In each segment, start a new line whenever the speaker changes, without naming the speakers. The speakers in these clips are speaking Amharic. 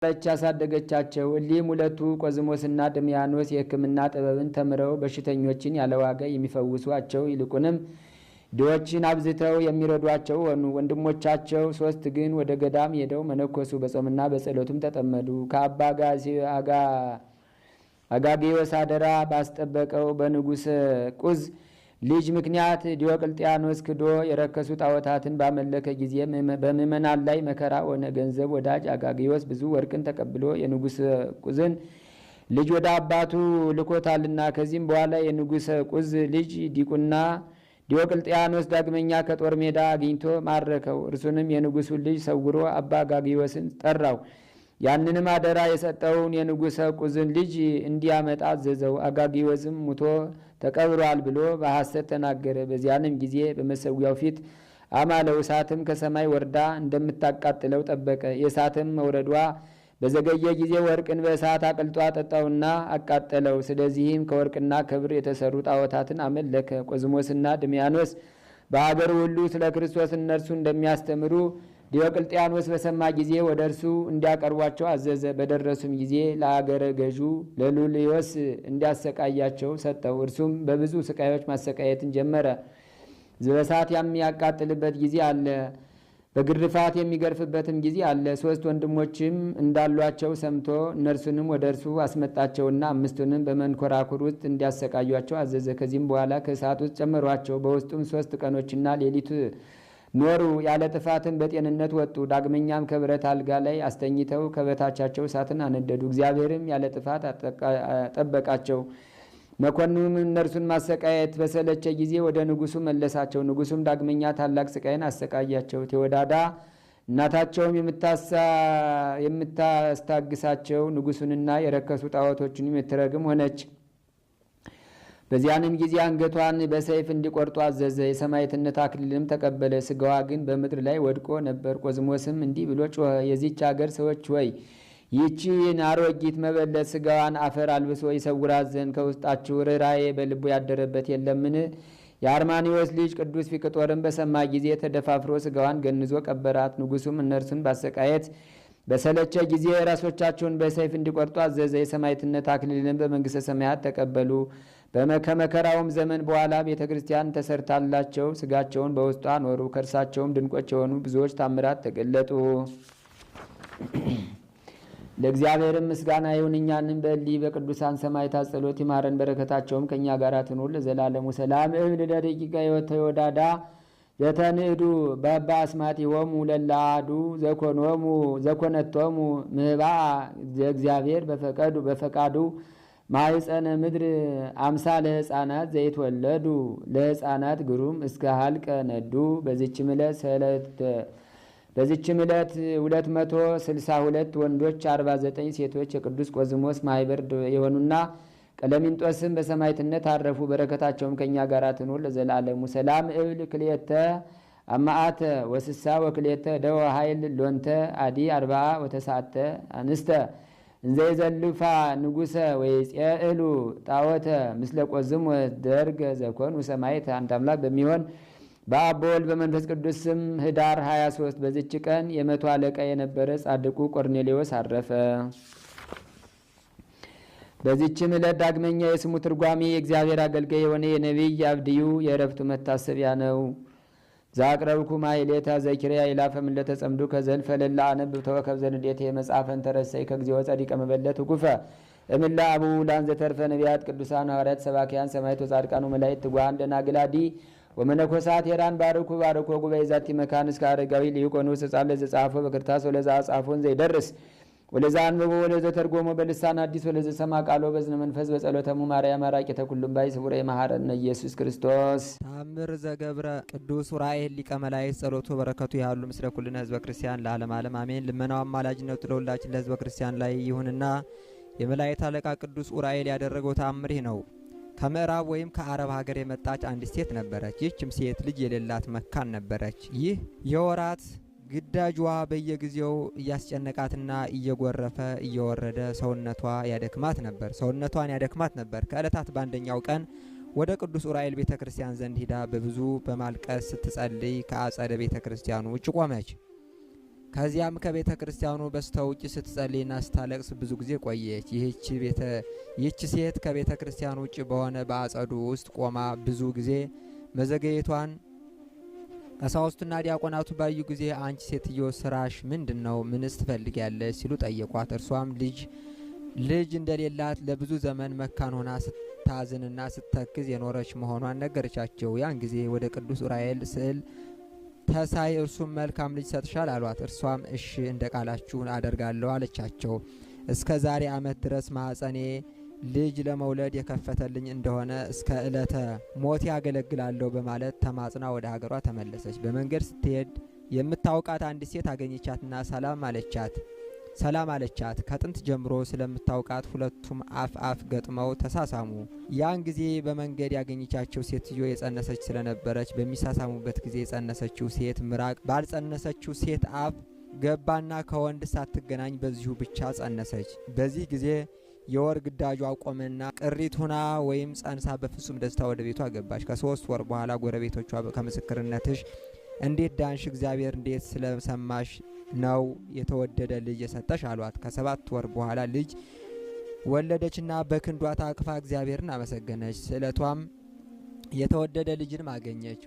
ረቻ ያሳደገቻቸው። እሊህም ሁለቱ ቆዝሞስና ድሚያኖስ የሕክምና ጥበብን ተምረው በሽተኞችን ያለዋጋ የሚፈውሷቸው ይልቁንም ድሆችን አብዝተው የሚረዷቸው ሆኑ። ወንድሞቻቸው ሶስት ግን ወደ ገዳም ሄደው መነኮሱ፣ በጾምና በጸሎቱም ተጠመዱ። ከአባ አጋጌዎስ አደራ ባስጠበቀው በንጉሥ ቁዝ ልጅ ምክንያት ዲዮቅልጥያኖስ ክዶ የረከሱ ጣዖታትን ባመለከ ጊዜ በምእመናን ላይ መከራ ሆነ። ገንዘብ ወዳጅ አጋጌዎስ ብዙ ወርቅን ተቀብሎ የንጉሥ ቁዝን ልጅ ወደ አባቱ ልኮታልና። ከዚህም በኋላ የንጉሥ ቁዝ ልጅ ዲቁና ዲዮቅልጥያኖስ ዳግመኛ ከጦር ሜዳ አግኝቶ ማረከው። እርሱንም የንጉሡን ልጅ ሰውሮ አባ አጋጌዎስን ጠራው። ያንንም አደራ የሰጠውን የንጉሠ ቁዝን ልጅ እንዲያመጣ አዘዘው። አጋጌዎስም ሙቶ ተቀብሯል ብሎ በሐሰት ተናገረ። በዚያንም ጊዜ በመሰዊያው ፊት አማለው። እሳትም ከሰማይ ወርዳ እንደምታቃጥለው ጠበቀ። የእሳትም መውረዷ በዘገየ ጊዜ ወርቅን በእሳት አቅልጦ አጠጣውና አቃጠለው። ስለዚህም ከወርቅና ከብር የተሰሩ ጣዖታትን አመለከ። ቆዝሞስና ድሚያኖስ በአገር ሁሉ ስለ ክርስቶስ እነርሱ እንደሚያስተምሩ ዲዮቅልጥያኖስ በሰማ ጊዜ ወደ እርሱ እንዲያቀርቧቸው አዘዘ። በደረሱም ጊዜ ለአገረ ገዡ ለሉልዮስ እንዲያሰቃያቸው ሰጠው። እርሱም በብዙ ስቃዮች ማሰቃየትን ጀመረ። በእሳት የሚያቃጥልበት ጊዜ አለ፣ በግርፋት የሚገርፍበትም ጊዜ አለ። 3 ወንድሞችም እንዳሏቸው ሰምቶ እነርሱንም ወደ እርሱ አስመጣቸውና 5ቱንም በመንኮራኩር ውስጥ እንዲያሰቃዩቸው አዘዘ። ከዚህም በኋላ ከእሳት ውስጥ ጨመሯቸው። በውስጡም 3 ቀኖችና ሌሊት ኖሩ። ያለ ጥፋትን በጤንነት ወጡ። ዳግመኛም ከብረት አልጋ ላይ አስተኝተው ከበታቻቸው እሳትን አነደዱ። እግዚአብሔርም ያለ ጥፋት ጠበቃቸው። መኮንኑም እነርሱን ማሰቃየት በሰለቸ ጊዜ ወደ ንጉሡ መለሳቸው። ንጉሡም ዳግመኛ ታላቅ ስቃይን አሰቃያቸው። ቴዎዳዳ እናታቸውም የምታስታግሳቸው ንጉሡንና የረከሱ ጣዖቶችንም የምትረግም ሆነች። በዚያንም ጊዜ አንገቷን በሰይፍ እንዲቆርጡ አዘዘ። የሰማዕትነት አክሊልም ተቀበለ። ስጋዋ ግን በምድር ላይ ወድቆ ነበር። ቆዝሞስም እንዲህ ብሎ ጮኸ፣ የዚች አገር ሰዎች ሆይ ይህችን አሮጊት መበለት ስጋዋን አፈር አልብሶ ይሰውራት ዘንድ ከውስጣችሁ ርኅራኄ በልቡ ያደረበት የለምን? የአርማኒዎስ ልጅ ቅዱስ ፊቅጦርን በሰማ ጊዜ ተደፋፍሮ ስጋዋን ገንዞ ቀበራት። ንጉሡም እነርሱን ባሰቃየት በሰለቸ ጊዜ ራሶቻቸውን በሰይፍ እንዲቆርጡ አዘዘ። የሰማዕትነት አክሊልን በመንግሥተ ሰማያት ተቀበሉ። ከመከራውም ዘመን በኋላ ቤተ ክርስቲያን ተሰርታላቸው ስጋቸውን በውስጧ ኖሩ። ከእርሳቸውም ድንቆች የሆኑ ብዙዎች ታምራት ተገለጡ። ለእግዚአብሔርም ምስጋና ይሁን። እኛንም በእሊህ በቅዱሳን ሰማዕታት ጸሎት ይማረን፣ በረከታቸውም ከእኛ ጋር ትኑር ለዘላለሙ። ሰላም እብል ለደቂቀ ሕይወት ተወዳዳ ዘተንእዱ በባ አስማቲሆሙ ለላዱ ዘኮነቶሙ ምህባ ዘእግዚአብሔር በፈቃዱ ማይጸነ ምድር አምሳ ለሕፃናት ዘይትወለዱ ለሕፃናት ግሩም እስከ ሀልቀ ነዱ። በዚችም ዕለት 262 ወንዶች 49 ሴቶች የቅዱስ ቆዝሞስ ማኅበር የሆኑና ቀለሚንጦስም በሰማዕትነት አረፉ። በረከታቸውም ከእኛ ጋር ትኑር ለዘላለሙ። ሰላም እብል ክልኤተ አማአተ ወስሳ ወክልኤተ ደወ ኃይል ሎንተ አዲ 40 ወተሳተ አንስተ እንዘይዘልፋ ንጉሰ ወይጼእሉ ጣዖተ ምስለ ቆዝሞስ ደርገ ዘኮኑ ሰማዕት። አንድ አምላክ በሚሆን በአብ በወልድ በመንፈስ ቅዱስ ስም ኅዳር 23 በዚች ቀን የ100 አለቃ የነበረ ጻድቁ ቆርኔሌዎስ አረፈ። በዚችም ዕለት ዳግመኛ የስሙ ትርጓሜ የእግዚአብሔር አገልጋይ የሆነ የነቢይ አብድዩ የዕረፍቱ መታሰቢያ ነው። ዛቅረብኩ ማይሌታ ዘኪርያ ይላፈም ለተጸምዱ ከዘልፈ ለላ አነብ ተወከብ ዘንዴት የመጽሐፈን ተረሰይ ከግዚኦ ጸዲቀ መበለት ጉፈ እምላ አቡ ላን ዘተርፈ ነቢያት ቅዱሳን ሐዋርያት ሰባኪያን ሰማዕታት ጻድቃኑ መላእክት ትጓን ደናግላዲ ወመነኮሳት ሄራን ባርኩ ጉባኤ ዛቲ መካን እስከ አረጋዊ ሊቆኖስ ጻለ ዘጻፎ በክርታስ ወለዛ ጻፎን ዘይደርስ ወለዛ አንብቦ ወለዛ ተርጎሞ በልሳን አዲስ ወለዛ ሰማ ቃሎ በዝነ መንፈስ በጸሎተሙ ማርያም አራቂተ ኩሉም ባይ ስቡረ መሐረነ ኢየሱስ ክርስቶስ
ታምር ዘገብረ ቅዱስ ኡራኤል ሊቀ መላእክት ጸሎቱ በረከቱ ያሉ ምስለ ኩልነ ህዝበ ክርስቲያን ለዓለም ዓለም አሜን። ልመናው አማላጅነቱ ለሁላችን ለህዝበ ክርስቲያን ላይ ይሁንና የመላእክት አለቃ ቅዱስ ኡራኤል ያደረገው ታምር ይህ ነው። ከምዕራብ ወይም ከአረብ ሀገር የመጣች አንዲት ሴት ነበረች። ይህችም ሴት ልጅ የሌላት መካን ነበረች። ይህ የወራት ግዳጇ በየጊዜው እያስጨነቃትና እየጎረፈ እየወረደ ሰውነቷን ያደክማት ነበር። ከዕለታት በአንደኛው ቀን ወደ ቅዱስ ኡራኤል ቤተ ክርስቲያን ዘንድ ሂዳ በብዙ በማልቀስ ስትጸልይ ከአጸደ ቤተ ክርስቲያኑ ውጭ ቆመች። ከዚያም ከቤተ ክርስቲያኑ በስተውጭ ስትጸልይና ስታለቅስ ብዙ ጊዜ ቆየች። ይህች ሴት ከቤተ ክርስቲያኑ ውጭ በሆነ በአጸዱ ውስጥ ቆማ ብዙ ጊዜ መዘገየቷን ቀሳውስቱና ዲያቆናቱ ባዩ ጊዜ አንቺ ሴትዮ ስራሽ ምንድን ነው? ምንስ ትፈልጊያለሽ? ሲሉ ጠየቋት። እርሷም ልጅ እንደሌላት ለብዙ ዘመን መካን ሆና ስታዝንና ስተክዝ የኖረች መሆኗን ነገረቻቸው። ያን ጊዜ ወደ ቅዱስ ዑራኤል ስዕል ተሳይ፣ እርሱም መልካም ልጅ ሰጥሻል አሏት። እርሷም እሺ እንደ ቃላችሁን አደርጋለሁ አለቻቸው። እስከ ዛሬ ዓመት ድረስ ማኅፀኔ ልጅ ለመውለድ የከፈተልኝ እንደሆነ እስከ ዕለተ ሞት ያገለግላለሁ በማለት ተማጽና ወደ ሀገሯ ተመለሰች። በመንገድ ስትሄድ የምታውቃት አንዲት ሴት አገኘቻትና ሰላም አለቻት። ከጥንት ጀምሮ ስለምታውቃት ሁለቱም አፍ ገጥመው ተሳሳሙ። ያን ጊዜ በመንገድ ያገኘቻቸው ሴትዮ የጸነሰች ስለነበረች በሚሳሳሙበት ጊዜ የጸነሰችው ሴት ምራቅ ባልጸነሰችው ሴት አፍ ገባና ከወንድ ሳትገናኝ በዚሁ ብቻ ጸነሰች። በዚህ ጊዜ የወር ግዳጇ ቆመና ቅሪት ሁና ወይም ጸንሳ በፍጹም ደስታ ወደ ቤቷ ገባች። ከ3 ወር በኋላ ጎረቤቶቿ ከምስክርነትሽ እንዴት ዳንሽ? እግዚአብሔር እንዴት ስለሰማሽ ነው የተወደደ ልጅ የሰጠሽ አሏት። ከ7 ወር በኋላ ልጅ ወለደችና በክንዷ ታቅፋ እግዚአብሔርን አመሰገነች። ስዕለቷም የተወደደ ልጅንም አገኘች።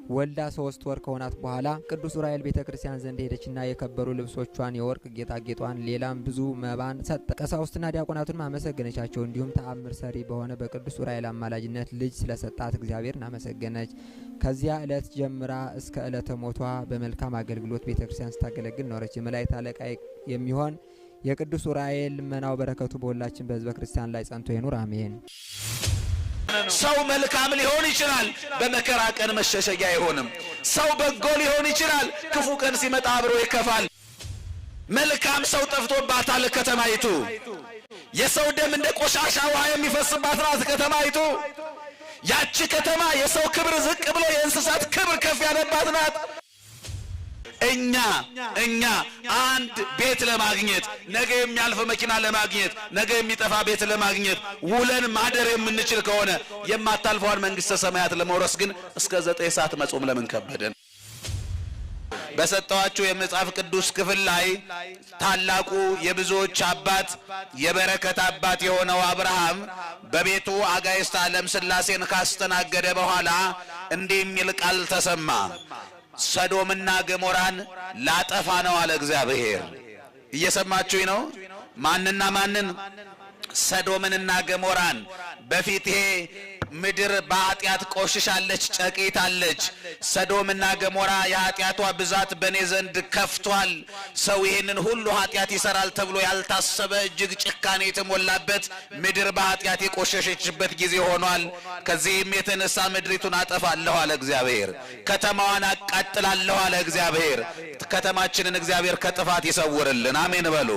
ወልዳ 3 ወር ከሆናት በኋላ ቅዱስ ዑራኤል ቤተ ክርስቲያን ዘንድ ሄደችና የከበሩ ልብሶቿን፣ የወርቅ ጌጣጌጧን፣ ሌላም ብዙ መባን ሰጠ። ቀሳውስትና ዲያቆናቱንም አመሰገነቻቸው። እንዲሁም ተአምር ሰሪ በሆነ በቅዱስ ዑራኤል አማላጅነት ልጅ ስለሰጣት እግዚአብሔርን አመሰገነች። ከዚያ ዕለት ጀምራ እስከ ዕለተ ሞቷ በመልካም አገልግሎት ቤተ ክርስቲያን ስታገለግል ኖረች። የመላእክት አለቃ የሚሆን የቅዱስ ዑራኤል ልመናው በረከቱ በሁላችን በሕዝበ ክርስቲያን ላይ ጸንቶ ይኑር አሜን።
ሰው መልካም ሊሆን ይችላል፣ በመከራ ቀን መሸሸጊያ አይሆንም። ሰው በጎ ሊሆን ይችላል፣ ክፉ ቀን ሲመጣ አብሮ ይከፋል። መልካም ሰው ጠፍቶባታል ከተማይቱ። የሰው ደም እንደ ቆሻሻ ውሃ የሚፈስባት ናት ከተማይቱ። ያቺ ከተማ የሰው ክብር ዝቅ ብሎ የእንስሳት ክብር ከፍ ያለባት ናት። እኛ አንድ ቤት ለማግኘት፣ ነገ የሚያልፍ መኪና ለማግኘት፣ ነገ የሚጠፋ ቤት ለማግኘት ውለን ማደር የምንችል ከሆነ የማታልፈዋን መንግሥተ ሰማያት ለመውረስ ግን እስከ 9 ሰዓት መጾም ለምን ከበደን? በሰጠዋችሁ የመጽሐፍ ቅዱስ ክፍል ላይ ታላቁ የብዙዎች አባት የበረከት አባት የሆነው አብርሃም በቤቱ አጋዕዝተ ዓለም ሥላሴን ካስተናገደ በኋላ እንዲህ የሚል ቃል ተሰማ። ሰዶምና ገሞራን ላጠፋ ነው አለ እግዚአብሔር። እየሰማችሁኝ ነው? ማንና ማንን? ሰዶምንና ገሞራን። በፊቴ ምድር በኃጢአት ቆሽሻለች፣ ጨቂታለች። ሰዶምና ገሞራ የኃጢአቷ ብዛት በእኔ ዘንድ ከፍቷል። ሰው ይህንን ሁሉ ኃጢአት ይሰራል ተብሎ ያልታሰበ እጅግ ጭካኔ የተሞላበት ምድር በኃጢአት የቆሸሸችበት ጊዜ ሆኗል። ከዚህም የተነሳ ምድሪቱን አጠፋለሁ አለ እግዚአብሔር። ከተማዋን አቃጥላለሁ አለ እግዚአብሔር። ከተማችንን እግዚአብሔር ከጥፋት ይሰውርልን። አሜን በሉ።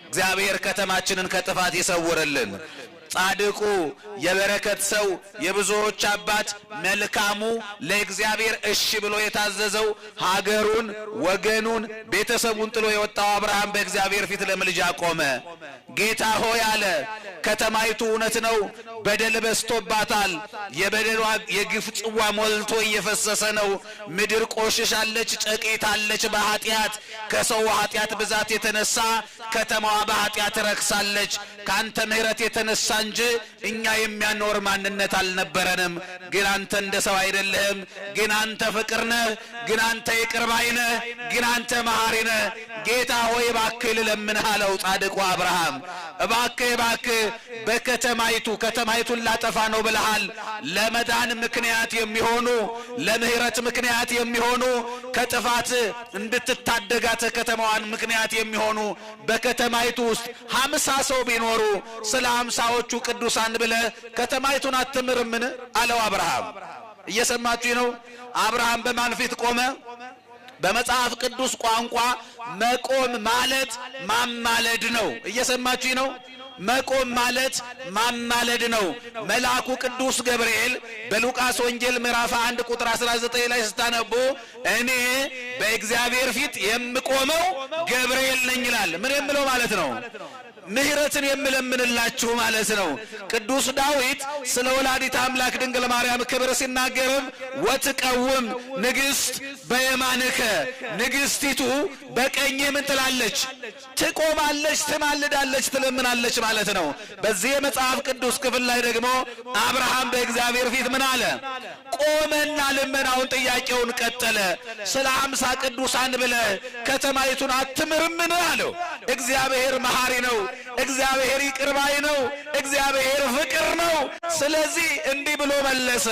እግዚአብሔር ከተማችንን ከጥፋት ይሰውርልን። ጻድቁ የበረከት ሰው የብዙዎች አባት መልካሙ ለእግዚአብሔር እሺ ብሎ የታዘዘው ሀገሩን፣ ወገኑን፣ ቤተሰቡን ጥሎ የወጣው አብርሃም በእግዚአብሔር ፊት ለምልጃ ቆመ። ጌታ ሆይ አለ፣ ከተማይቱ እውነት ነው በደል በዝቶባታል። የበደሏ የግፍ ጽዋ ሞልቶ እየፈሰሰ ነው። ምድር ቆሽሻለች፣ ጨቂታለች በኃጢአት። ከሰው ኃጢአት ብዛት የተነሳ ከተማዋ በኃጢአት ረክሳለች። ካንተ ምሕረት የተነሳ እንጂ እኛ የሚያኖር ማንነት አልነበረንም። ግን አንተ እንደ ሰው አይደለህም። ግን አንተ ፍቅር ነህ። ግን አንተ ይቅር ባይ ነህ። ግን አንተ መሐሪ ነህ። ጌታ ሆይ እባክህ ልለምንህ አለው ጻድቁ አብርሃም። እባክህ ከተማይቱን ላጠፋ ነው ብለሃል። ለመዳን ምክንያት የሚሆኑ ለምህረት ምክንያት የሚሆኑ ከጥፋት እንድትታደጋት ከተማዋን ምክንያት የሚሆኑ በከተማይቱ ውስጥ 50 ሰው ቢኖሩ ስለ 50ዎቹ ቅዱሳን ብለህ ከተማይቱን አትምርምን አለው አብርሃም። እየሰማችሁ ነው? አብርሃም በማን ፊት ቆመ? በመጽሐፍ ቅዱስ ቋንቋ መቆም ማለት ማማለድ ነው። እየሰማችሁ ነው? መቆም ማለት ማማለድ ነው። መልአኩ ቅዱስ ገብርኤል በሉቃስ ወንጌል ምዕራፍ 1 ቁጥር 19 ላይ ስታነቡ እኔ በእግዚአብሔር ፊት የምቆመው ገብርኤል ነኝ ይላል። ምን የምለው ማለት ነው? ምህረትን የምለምንላችሁ ማለት ነው። ቅዱስ ዳዊት ስለ ወላዲተ አምላክ ድንግል ማርያም ክብር ሲናገርም ወትቀውም ንግሥት በየማንከ ንግሥቲቱ በቀኝ ምን ትላለች? ትቆማለች፣ ትማልዳለች፣ ትለምናለች ማለት ነው። በዚህ የመጽሐፍ ቅዱስ ክፍል ላይ ደግሞ አብርሃም በእግዚአብሔር ፊት ምን አለ? ቆመና ልመናውን ጥያቄውን ቀጠለ። ስለ 50 ቅዱሳን ብለህ ከተማይቱን አትምርምን አለው። እግዚአብሔር መሐሪ ነው። እግዚአብሔር ይቅር ባይ ነው። እግዚአብሔር ፍቅር ነው። ስለዚህ እንዲህ ብሎ መለሰ።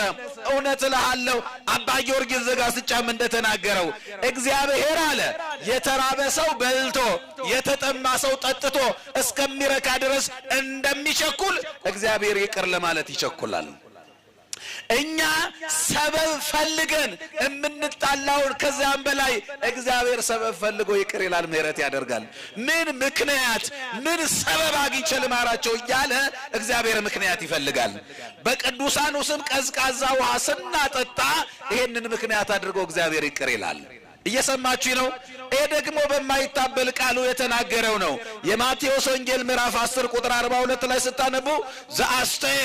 እውነት እልሃለሁ አባ ጊዮርጊስ ዘጋስጫም እንደተናገረው እግዚአብሔር አለ የተራበ ሰው በልቶ የተጠማ ሰው ጠጥቶ እስከሚረካ ድረስ እንደሚቸኩል እግዚአብሔር ይቅር ለማለት ይቸኩላል። እኛ ሰበብ ፈልገን የምንጣላውን ከዚያም በላይ እግዚአብሔር ሰበብ ፈልጎ ይቅር ይላል፣ ምህረት ያደርጋል። ምን ምክንያት ምን ሰበብ አግኝቼ ልማራቸው እያለ እግዚአብሔር ምክንያት ይፈልጋል። በቅዱሳኑ ስም ቀዝቃዛ ውሃ ስናጠጣ ይሄንን ምክንያት አድርጎ እግዚአብሔር ይቅር ይላል። እየሰማችሁ ነው? ይሄ ደግሞ በማይታበል ቃሉ የተናገረው ነው። የማቴዎስ ወንጌል ምዕራፍ 10 ቁጥር 42 ላይ ስታነቡ ዘአስተየ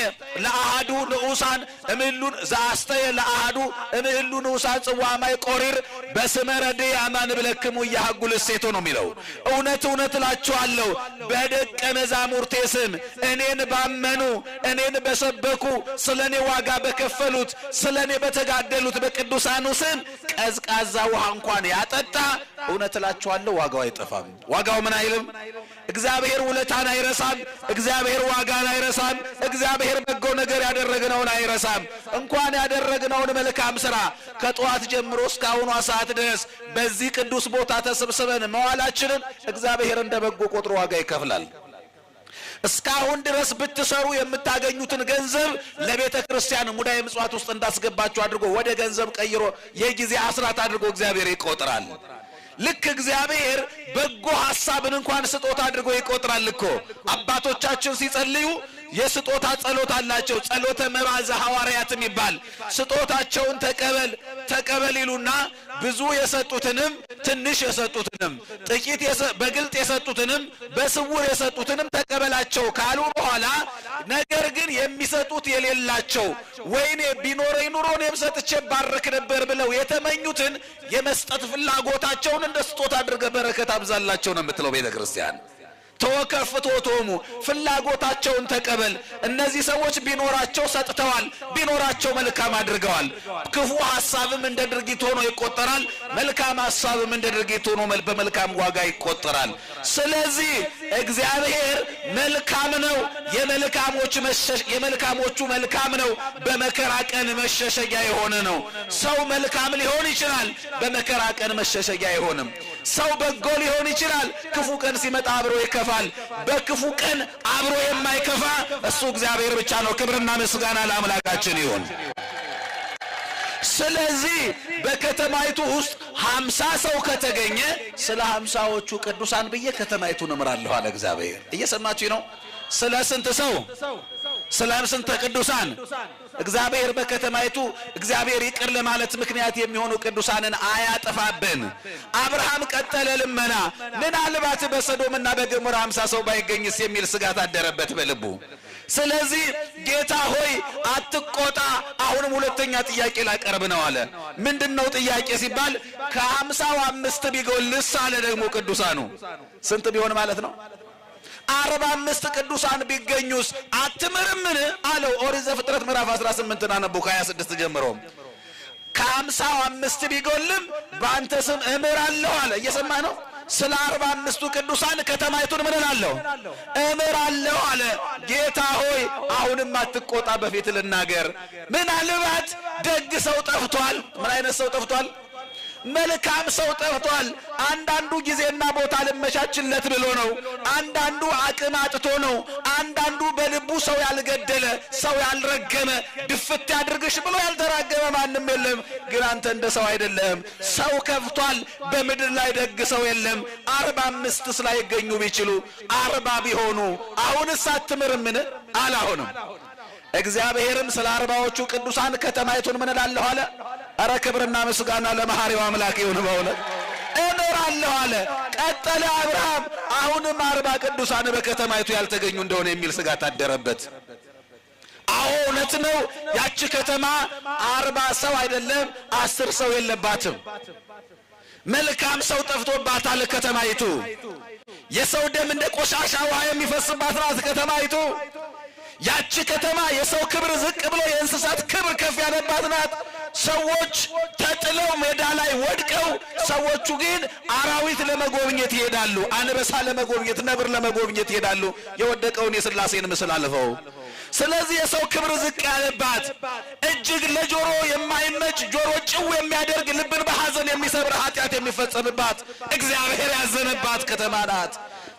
ለአሃዱ ንዑሳን እምሉን ዘአስተየ ለአሃዱ እምሉ ንዑሳን ጽዋማይ ቆሪር በስመ ረድእ አማን ብለክሙ ያሐጉል እሴቶ ነው የሚለው። እውነት እውነት እላችኋለሁ በደቀ መዛሙርቴ ስም እኔን ባመኑ እኔን በሰበኩ ስለኔ ዋጋ በከፈሉት ስለኔ በተጋደሉት በቅዱሳኑ ስም ቀዝቃዛ ውሃ እንኳን ያጠጣ እውነት እላችኋለሁ ዋጋው አይጠፋም። ዋጋው ምን አይልም? እግዚአብሔር ውለታን አይረሳም። እግዚአብሔር ዋጋን አይረሳም። እግዚአብሔር በጎ ነገር ያደረግነውን አይረሳም። እንኳን ያደረግነውን መልካም ሥራ ከጠዋት ጀምሮ እስካሁኗ ሰዓት ድረስ በዚህ ቅዱስ ቦታ ተሰብስበን መዋላችንን እግዚአብሔር እንደ በጎ ቆጥሮ ዋጋ ይከፍላል። እስካሁን ድረስ ብትሰሩ የምታገኙትን ገንዘብ ለቤተ ክርስቲያን ሙዳየ ምጽዋት ውስጥ እንዳስገባችሁ አድርጎ ወደ ገንዘብ ቀይሮ የጊዜ አስራት አድርጎ እግዚአብሔር ይቆጥራል። ልክ እግዚአብሔር በጎ ሐሳብን እንኳን ስጦታ አድርጎ ይቆጥራል እኮ። አባቶቻችን ሲጸልዩ የስጦታ ጸሎት አላቸው። ጸሎተ መባዘ ሐዋርያትም ይባል። ስጦታቸውን ተቀበል ተቀበል ይሉና ብዙ የሰጡትንም ትንሽ የሰጡትንም ጥቂት በግልጥ የሰጡትንም በስውር የሰጡትንም ተቀበላቸው ካሉ በኋላ ነገር ግን የሚሰጡት የሌላቸው ወይኔ ቢኖረኝ ኑሮ እኔም ሰጥቼ ባርክ ነበር ብለው የተመኙትን የመስጠት ፍላጎታቸውን እንደ ስጦታ አድርገህ በረከት አብዛላቸው ነው የምትለው ቤተ ክርስቲያን። ተወከፍቶቶሙ ፍላጎታቸውን ተቀበል። እነዚህ ሰዎች ቢኖራቸው ሰጥተዋል፣ ቢኖራቸው መልካም አድርገዋል። ክፉ ሐሳብም እንደ ድርጊት ሆኖ ይቆጠራል፣ መልካም ሐሳብም እንደ ድርጊት ሆኖ በመልካም ዋጋ ይቆጠራል። ስለዚህ እግዚአብሔር መልካም ነው፣ የመልካሞቹ መልካም ነው፣ በመከራ ቀን መሸሸጊያ የሆነ ነው። ሰው መልካም ሊሆን ይችላል፣ በመከራ ቀን መሸሸጊያ አይሆንም። ሰው በጎ ሊሆን ይችላል፣ ክፉ ቀን ሲመጣ አብሮ ይከፋል። በክፉ ቀን አብሮ የማይከፋ እሱ እግዚአብሔር ብቻ ነው። ክብርና ምስጋና ለአምላካችን ይሁን። ስለዚህ በከተማይቱ ውስጥ 50 ሰው ከተገኘ ስለ 50ዎቹ ቅዱሳን ብዬ ከተማይቱን እምራለሁ አለ እግዚአብሔር። እየሰማችሁ ነው? ስለ ስንት ሰው? ስለ ስንት ቅዱሳን? እግዚአብሔር በከተማይቱ እግዚአብሔር ይቅር ለማለት ምክንያት የሚሆኑ ቅዱሳንን አያጠፋብን። አብርሃም ቀጠለ ልመና። ምናልባት በሰዶምና በገሞራ 50 ሰው ባይገኝስ የሚል ስጋት አደረበት በልቡ። ስለዚህ ጌታ ሆይ አትቆጣ፣ አሁንም ሁለተኛ ጥያቄ ላቀርብ ነው አለ። ምንድነው ጥያቄ ሲባል ከ50 5 ቢጎልስ አለ። ደግሞ ቅዱሳኑ ስንት ቢሆን ማለት ነው? 45 ቅዱሳን ቢገኙስ አትምርምን አለው። ኦሪት ዘፍጥረት ምዕራፍ 18 አነቡ ከ26 ጀምሮ። ከ55 ቢጎልም በአንተ ስም እምራለሁ አለ። እየሰማ ነው? ስለ 45ቱ ቅዱሳን ከተማይቱን ምን እላለሁ? እምራለሁ አለ። ጌታ ሆይ አሁንም አትቆጣ፣ በፊት ልናገር። ምናልባት ደግ ሰው ጠፍቷል። ምን አይነት ሰው ጠፍቷል? መልካም ሰው ጠፍቷል። አንዳንዱ ጊዜና ቦታ ልመቻችለት ብሎ ነው። አንዳንዱ አቅም አጥቶ ነው። አንዳንዱ በልቡ ሰው ያልገደለ ሰው ያልረገመ ድፍት ያድርግሽ ብሎ ያልተራገመ ማንም የለም። ግን አንተ እንደ ሰው አይደለም። ሰው ከፍቷል። በምድር ላይ ደግ ሰው የለም። 45 ላይገኙ ቢችሉ 40 ቢሆኑ አሁንስ አትምርምን? አላሆንም። እግዚአብሔርም ስለ 40ዎቹ ቅዱሳን ከተማይቱን ምን እላለሁ አለ? አረ ክብርና ምስጋና ለመሐሪው አምላክ ይሁን። በእውነት እኖራለሁ አለ። ቀጠለ አብርሃም። አሁንም 40 ቅዱሳን በከተማይቱ ያልተገኙ እንደሆነ የሚል ስጋት አደረበት። አዎ እውነት ነው። ያቺ ከተማ 40 ሰው አይደለም 10 ሰው የለባትም። መልካም ሰው ጠፍቶባታል ከተማይቱ። የሰው ደም እንደ ቆሻሻ ውሃ የሚፈስባት ናት ከተማይቱ። ያቺ ከተማ የሰው ክብር ዝቅ ብሎ የእንስሳት ክብር ከፍ ያለባት ናት። ሰዎች ተጥለው ሜዳ ላይ ወድቀው፣ ሰዎቹ ግን አራዊት ለመጎብኘት ይሄዳሉ። አንበሳ ለመጎብኘት፣ ነብር ለመጎብኘት ይሄዳሉ። የወደቀውን የሥላሴን ምስል አልፈው። ስለዚህ የሰው ክብር ዝቅ ያለባት፣ እጅግ ለጆሮ የማይመች ጆሮ ጭው የሚያደርግ ልብን በሐዘን የሚሰብር ኃጢአት የሚፈጸምባት እግዚአብሔር ያዘነባት ከተማ ናት።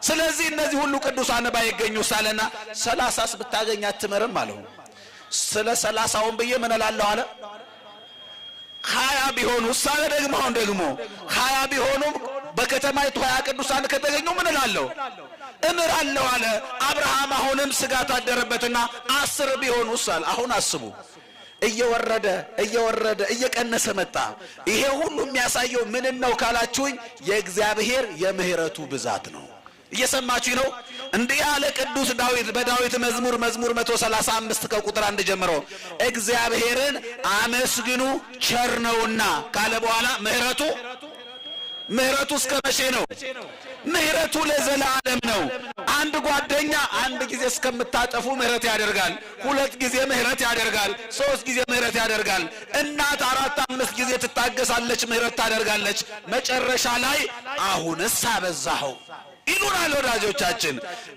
ስለዚህ እነዚህ ሁሉ ቅዱሳን ባይገኙ ሳለና 30ስ ብታገኝ አትምርም አለው። ስለ 30ውን ብዬ ምን እላለሁ አለ? 20 ቢሆኑ ሳለ ደግሞ 20 ቢሆኑም በከተማይቱ 20 ቅዱሳን ከተገኙ ምን እላለሁ? እምራለሁ አለ። አብርሃም አሁንም ስጋት አደረበትና 10 ቢሆኑ ሳለ አሁን አስቡ፣ እየወረደ እየቀነሰ መጣ። ይሄ ሁሉ የሚያሳየው ምን ነው ካላችሁኝ የእግዚአብሔር የምህረቱ ብዛት ነው። እየሰማችሁ ነው? እንዲህ ያለ ቅዱስ ዳዊት በዳዊት መዝሙር 135 ከቁጥር 1 ጀምሮ እግዚአብሔርን አመስግኑ ቸር ነውና ካለ በኋላ ምህረቱ እስከ መቼ ነው? ምህረቱ ለዘላለም ነው። አንድ ጓደኛ አንድ ጊዜ እስከምታጠፉ ምህረት ያደርጋል። 2 ጊዜ ምህረት ያደርጋል። 3 ጊዜ ምህረት ያደርጋል። እናት 4 5 ጊዜ ትታገሳለች፣ ምህረት ታደርጋለች። መጨረሻ ላይ አሁንስ አበዛኸው ይሉናል ወዳጆቻችን።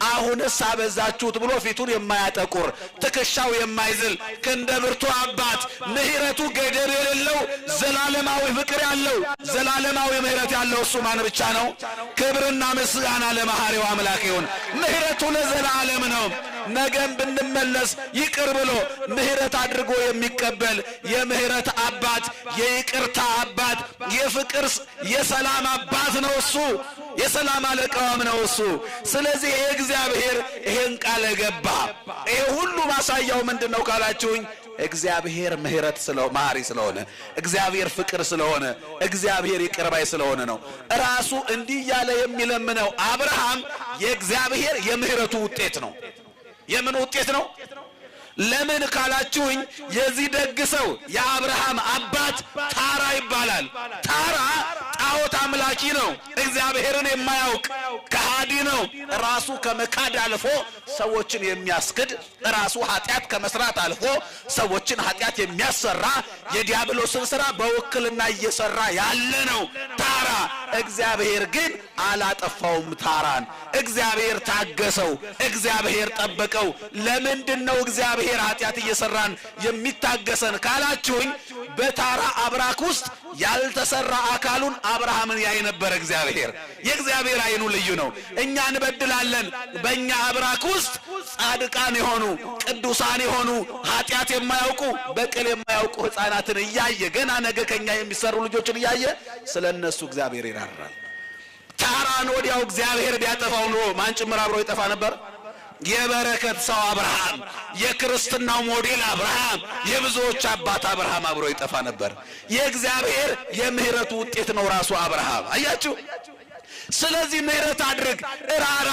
አሁንስ አበዛችሁት ብሎ ፊቱን የማያጠቁር ትከሻው የማይዝል ክንደ ብርቱ አባት ምህረቱ ገደብ የሌለው ዘላለማዊ ፍቅር ያለው ዘላለማዊ ምህረት ያለው እሱ ማን ብቻ ነው? ክብርና ምስጋና ለመሐሪው አምላክ ይሁን። ምህረቱ ለዘላለም ነው። ነገም ብንመለስ ይቅር ብሎ ምህረት አድርጎ የሚቀበል የምህረት አባት፣ የይቅርታ አባት፣ የፍቅር የሰላም አባት ነው እሱ። የሰላም አለቃውም ነው እሱ። ስለዚህ ይሄ እግዚአብሔር ይሄን ቃል ገባ። ይሄ ሁሉ ማሳያው ምንድነው ካላችሁኝ እግዚአብሔር ምህረት መሐሪ ስለሆነ፣ እግዚአብሔር ፍቅር ስለሆነ፣ እግዚአብሔር ይቅር ባይ ስለሆነ ነው። ራሱ እንዲህ ያለ የሚለምነው አብርሃም የእግዚአብሔር የምህረቱ ውጤት ነው። የምን ውጤት ነው? ለምን ካላችሁኝ የዚህ ደግ ሰው የአብርሃም አባት ታራ ይባላል። ታራ ጣዖት አምላኪ ነው። እግዚአብሔርን የማያውቅ ከሃዲ ነው። ራሱ ከመካድ አልፎ ሰዎችን የሚያስክድ፣ ራሱ ኃጢአት ከመስራት አልፎ ሰዎችን ኃጢአት የሚያሰራ የዲያብሎስን ሥራ በውክልና እየሰራ ያለ ነው ታራ። እግዚአብሔር ግን አላጠፋውም ታራን። እግዚአብሔር ታገሰው፣ እግዚአብሔር ጠበቀው። ለምንድን ነው እግዚአብሔር ኃጢአት እየሰራን የሚታገሰን ካላችሁኝ በታራ አብራክ ውስጥ ያልተሰራ አካሉን አብርሃምን ያይ ነበር እግዚአብሔር። የእግዚአብሔር አይኑ ልዩ ነው። እኛ እንበድላለን። በእኛ አብራክ ውስጥ ጻድቃን የሆኑ ቅዱሳን የሆኑ ኃጢአት የማያውቁ በቀል የማያውቁ ሕፃናትን እያየ ገና ነገ ከኛ የሚሰሩ ልጆችን እያየ ስለ እነሱ እግዚአብሔር ይራራል። ታራን ወዲያው እግዚአብሔር ቢያጠፋው ኖሮ ማን ጭምር አብሮ ይጠፋ ነበር? የበረከት ሰው አብርሃም፣ የክርስትናው ሞዴል አብርሃም፣ የብዙዎች አባት አብርሃም አብሮ ይጠፋ ነበር። የእግዚአብሔር የምህረቱ ውጤት ነው ራሱ አብርሃም። አያችሁ። ስለዚህ ምህረት አድርግ፣ እራራ፣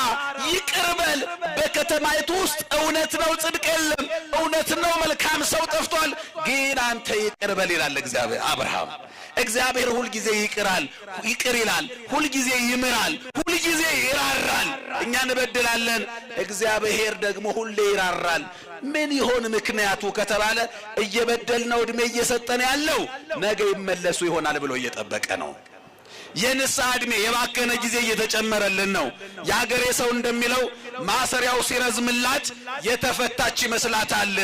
ይቅር በል። በከተማይቱ ውስጥ እውነት ነው ጽድቅ የለም፣ እውነት ነው መልካም ሰው ጠፍቷል፣ ግን አንተ ይቅር በል ይላል እግዚአብሔር አብርሃም። እግዚአብሔር ሁልጊዜ ይቅር ይላል፣ ሁልጊዜ ይምራል፣ ሁልጊዜ ይራራል። እኛ እንበድላለን፣ እግዚአብሔር ደግሞ ሁሌ ይራራል። ምን ይሆን ምክንያቱ ከተባለ እየበደልነው እድሜ እየሰጠን ያለው ነገ ይመለሱ ይሆናል ብሎ እየጠበቀ ነው። የንስሐ ዕድሜ የባከነ ጊዜ እየተጨመረልን ነው። የአገሬ ሰው እንደሚለው ማሰሪያው ሲረዝምላት የተፈታች ይመስላታል።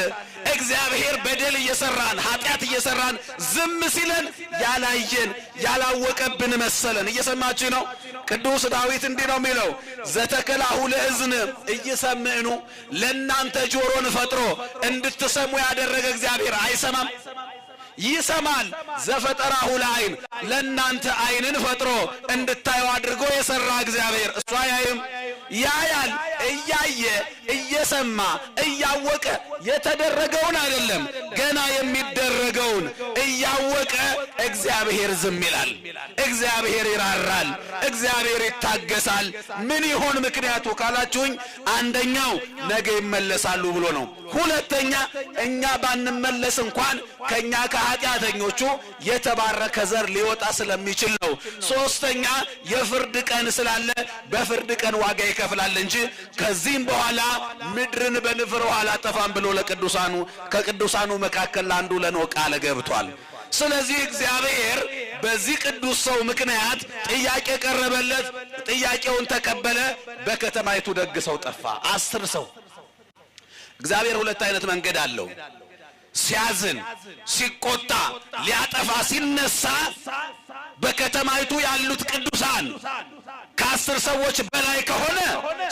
እግዚአብሔር በደል እየሰራን ኃጢአት እየሰራን ዝም ሲለን ያላየን ያላወቀብን መሰለን። እየሰማችሁ ነው። ቅዱስ ዳዊት እንዲህ ነው የሚለው ዘተከላሁ ለእዝን እየሰምዕኑ ለእናንተ ጆሮን ፈጥሮ እንድትሰሙ ያደረገ እግዚአብሔር አይሰማም? ይሰማል። ዘፈጠራሁ ለዓይን ለእናንተ ዓይንን ፈጥሮ እንድታዩ አድርጎ የሰራ እግዚአብሔር እሱ አያይም? ያያል። እያየ እየሰማ እያወቀ የተደረገውን አይደለም ገና የሚደረገውን እያወቀ እግዚአብሔር ዝም ይላል። እግዚአብሔር ይራራል። እግዚአብሔር ይታገሳል። ምን ይሆን ምክንያቱ ካላችሁኝ፣ አንደኛው ነገ ይመለሳሉ ብሎ ነው። ሁለተኛ እኛ ባንመለስ እንኳን ከኛ ከኃጢአተኞቹ የተባረከ ዘር ሊወጣ ስለሚችል ነው። ሶስተኛ የፍርድ ቀን ስላለ በፍርድ ቀን ዋጋ ይከፍላል እንጂ ከዚህም በኋላ ምድርን በንፍር ውሃ አላጠፋም ብሎ ለቅዱሳኑ ከቅዱሳኑ መካከል አንዱ ለኖህ ቃል ገብቷል። ስለዚህ እግዚአብሔር በዚህ ቅዱስ ሰው ምክንያት ጥያቄ ቀረበለት። ጥያቄውን ተቀበለ። በከተማይቱ ደግ ሰው ጠፋ። 10 ሰው። እግዚአብሔር ሁለት አይነት መንገድ አለው። ሲያዝን፣ ሲቆጣ፣ ሊያጠፋ ሲነሳ በከተማይቱ ያሉት ቅዱሳን ከ10 ሰዎች በላይ ከሆነ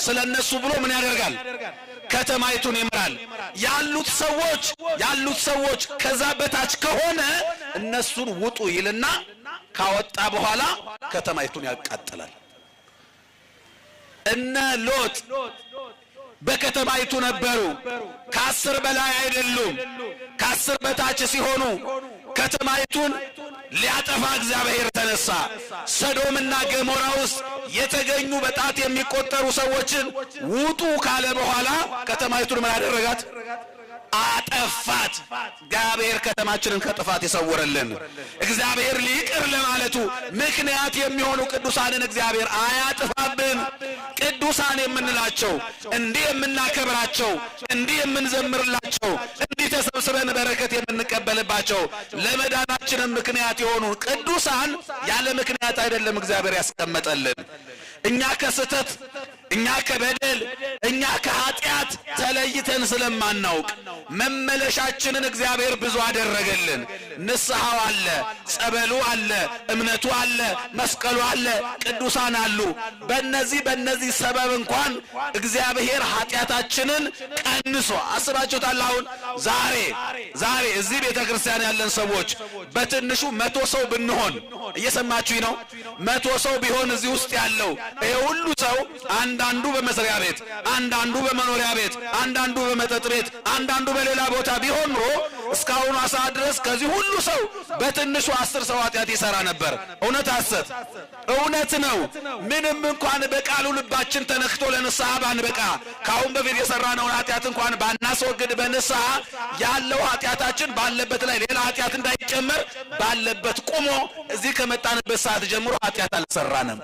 ስለነሱ ብሎ ምን ያደርጋል? ከተማይቱን ይምራል። ያሉት ሰዎች ከዛ በታች ከሆነ እነሱን ውጡ ይልና ካወጣ በኋላ ከተማይቱን ያቃጥላል። እነ ሎጥ በከተማይቱ ነበሩ። ከ10 በላይ አይደሉም። ከ10 በታች ሲሆኑ ከተማይቱን ሊያጠፋ እግዚአብሔር ተነሳ። ሰዶምና ገሞራ ውስጥ የተገኙ በጣት የሚቆጠሩ ሰዎችን ውጡ ካለ በኋላ ከተማይቱን ምን አደረጋት? አጠፋት። እግዚአብሔር ከተማችንን ከጥፋት ይሰውርልን። እግዚአብሔር ሊቅር ለማለቱ ምክንያት የሚሆኑ ቅዱሳንን እግዚአብሔር አያጥፋብን። ቅዱሳን የምንላቸው እንዲህ የምናከብራቸው እንዲህ የምንዘምርላቸው እንዲህ ተሰብስበን በረከት የምንቀበልባቸው ለመዳናችንም ምክንያት የሆኑ ቅዱሳን ያለ ምክንያት አይደለም እግዚአብሔር ያስቀመጠልን። እኛ ከስተት እኛ ከበደል እኛ ከኃጢአት ተለይተን ስለማናውቅ መመለሻችንን እግዚአብሔር ብዙ አደረገልን። ንስሐው አለ፣ ጸበሉ አለ፣ እምነቱ አለ፣ መስቀሉ አለ፣ ቅዱሳን አሉ። በእነዚህ ሰበብ እንኳን እግዚአብሔር ኃጢአታችንን ቀንሶ አስባችሁታል። አሁን ዛሬ እዚህ ቤተክርስቲያን ያለን ሰዎች በትንሹ 100 ሰው ብንሆን እየሰማችሁኝ ነው? 100 ሰው ቢሆን እዚህ ውስጥ ያለው ይሄ ሁሉ ሰው አንዳንዱ በመስሪያ ቤት፣ አንዳንዱ በመኖሪያ ቤት፣ አንዳንዱ በመጠጥ ቤት፣ አንዳንዱ በሌላ ቦታ ቢሆን ኖሮ እስካሁን ሰዓት ድረስ ከዚህ ሁሉ ሰው በትንሹ 10 ሰው ኃጢአት ይሰራ ነበር። እውነት ሐሰት? እውነት ነው። ምንም እንኳን በቃሉ ልባችን ተነክቶ ለንስሐ ባንበቃ ካሁን በፊት የሰራነውን ኃጢአት እንኳን ባናስወግድ በንስሐ ያለው ኃጢአታችን ባለበት ላይ ሌላ ኃጢአት እንዳይጨመር ባለበት ቆሞ እዚህ ከመጣንበት ሰዓት ጀምሮ ኃጢአት አልሰራንም።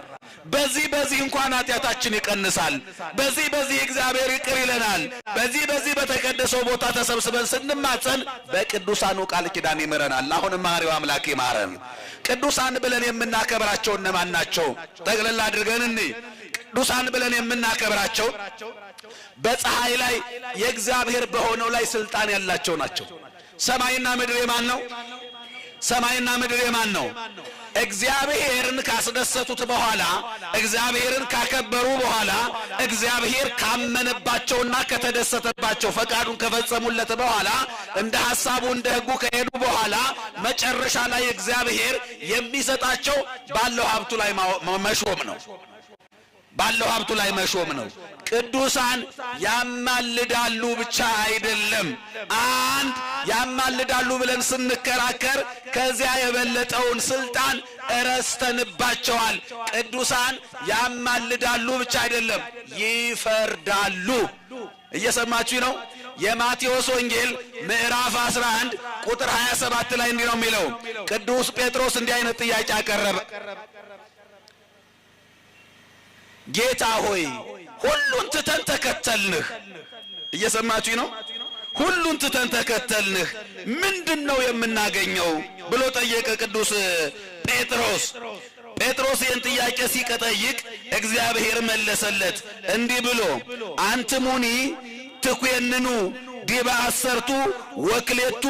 በዚህ እንኳን ኃጢአታችን ይቀንሳል። በዚህ እግዚአብሔር ይቅር ይለናል። በዚህ በተቀደሰው ቦታ ተሰብስበን ስንማጸን በቅዱሳኑ ቃል ኪዳን ይምረናል። አሁንም ማሪው አምላክ ይማረን። ቅዱሳን ብለን የምናከብራቸው እነማን ናቸው? ጠቅለል አድርገን ቅዱሳን ብለን የምናከብራቸው በፀሐይ ላይ የእግዚአብሔር በሆነው ላይ ስልጣን ያላቸው ናቸው። ሰማይና ምድር የማን ነው? ሰማይና ምድር የማን ነው? እግዚአብሔርን ካስደሰቱት በኋላ እግዚአብሔርን ካከበሩ በኋላ እግዚአብሔር ካመነባቸውና ከተደሰተባቸው ፈቃዱን ከፈጸሙለት በኋላ እንደ ሐሳቡ እንደ ሕጉ ከሄዱ በኋላ መጨረሻ ላይ እግዚአብሔር የሚሰጣቸው ባለው ሀብቱ ላይ መሾም ነው። ባለው ሀብቱ ላይ መሾም ነው። ቅዱሳን ያማልዳሉ ብቻ አይደለም። አንድ ያማልዳሉ ብለን ስንከራከር ከዚያ የበለጠውን ስልጣን እረስተንባቸዋል። ቅዱሳን ያማልዳሉ ብቻ አይደለም፣ ይፈርዳሉ። እየሰማችሁ ነው? የማቴዎስ ወንጌል ምዕራፍ 11 ቁጥር 27 ላይ እንዲህ ነው የሚለው። ቅዱስ ጴጥሮስ እንዲህ አይነት ጥያቄ አቀረበ። ጌታ ሆይ ሁሉን ትተን ተከተልንህ። እየሰማችሁ ነው? ሁሉን ትተን ተከተልንህ ምንድነው የምናገኘው ብሎ ጠየቀ ቅዱስ ጴጥሮስ። ጴጥሮስ ይህን ጥያቄ ሲጠይቅ እግዚአብሔር መለሰለት እንዲህ ብሎ አንትሙኒ ትኩየንኑ ዲበ አሰርቱ ወክሌቱ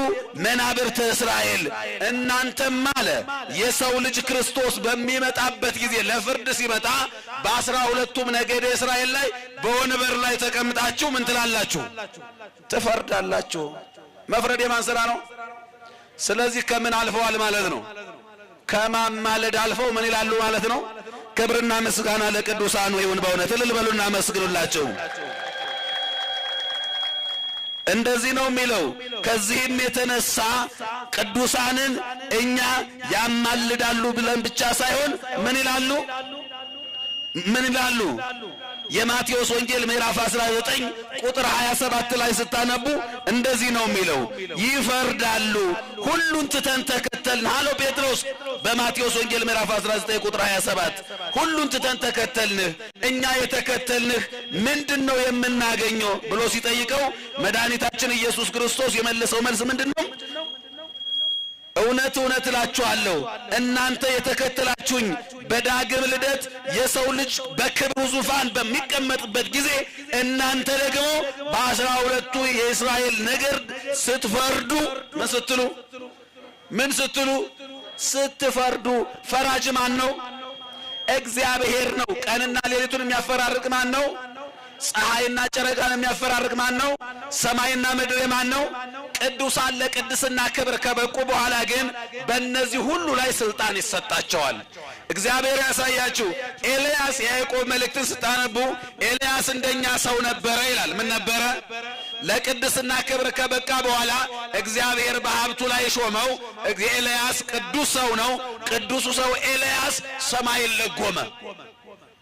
መናብርተ እስራኤል እናንተም አለ የሰው ልጅ ክርስቶስ በሚመጣበት ጊዜ ለፍርድ ሲመጣ በ12ቱም ነገደ እስራኤል ላይ በወንበር ላይ ተቀምጣችሁ ምን ትላላችሁ? ትፈርዳላችሁ። መፍረድ የማን ሥራ ነው? ስለዚህ ከምን አልፈዋል ማለት ነው? ከማማለድ አልፈው ምን ይላሉ ማለት ነው? ክብርና ምስጋና ለቅዱሳኑ ይሁን። በእውነት እልል በሉና መስግኑላቸው። እንደዚህ ነው የሚለው። ከዚህም የተነሳ ቅዱሳንን እኛ ያማልዳሉ ብለን ብቻ ሳይሆን ምን ይላሉ? የማቴዎስ ወንጌል ምዕራፍ 19 ቁጥር 27 ላይ ስታነቡ እንደዚህ ነው የሚለው፣ ይፈርዳሉ። ሁሉን ትተን ተከተልን አለው ጴጥሮስ በማቴዎስ ወንጌል ምዕራፍ 19 ቁጥር 27 ሁሉን ትተን ተከተልንህ። እኛ የተከተልንህ ምንድነው የምናገኘው ብሎ ሲጠይቀው መድኃኒታችን ኢየሱስ ክርስቶስ የመለሰው መልስ ምንድነው? እውነት እውነት እላችኋለሁ እናንተ የተከተላችሁኝ በዳግም ልደት የሰው ልጅ በክብሩ ዙፋን በሚቀመጥበት ጊዜ እናንተ ደግሞ በ12ቱ የእስራኤል ነገድ ስትፈርዱ ምን ስትሉ ስትፈርዱ። ፈራጅ ማን ነው? እግዚአብሔር ነው። ቀንና ሌሊቱን የሚያፈራርቅ ማን ነው? ፀሐይና ጨረቃን የሚያፈራርቅ ማን ነው? ሰማይና ምድር ማን ነው? ቅዱሳን ለቅድስና ክብር ከበቁ በኋላ ግን በእነዚህ ሁሉ ላይ ስልጣን ይሰጣቸዋል። እግዚአብሔር ያሳያችሁ። ኤልያስ የያዕቆብ መልእክትን ስታነቡ ኤልያስ እንደኛ ሰው ነበረ ይላል። ምን ነበረ? ለቅድስና ክብር ከበቃ በኋላ እግዚአብሔር በሀብቱ ላይ ሾመው። ኤልያስ ቅዱስ ሰው ነው። ቅዱሱ ሰው ኤልያስ ሰማይን ለጎመ፣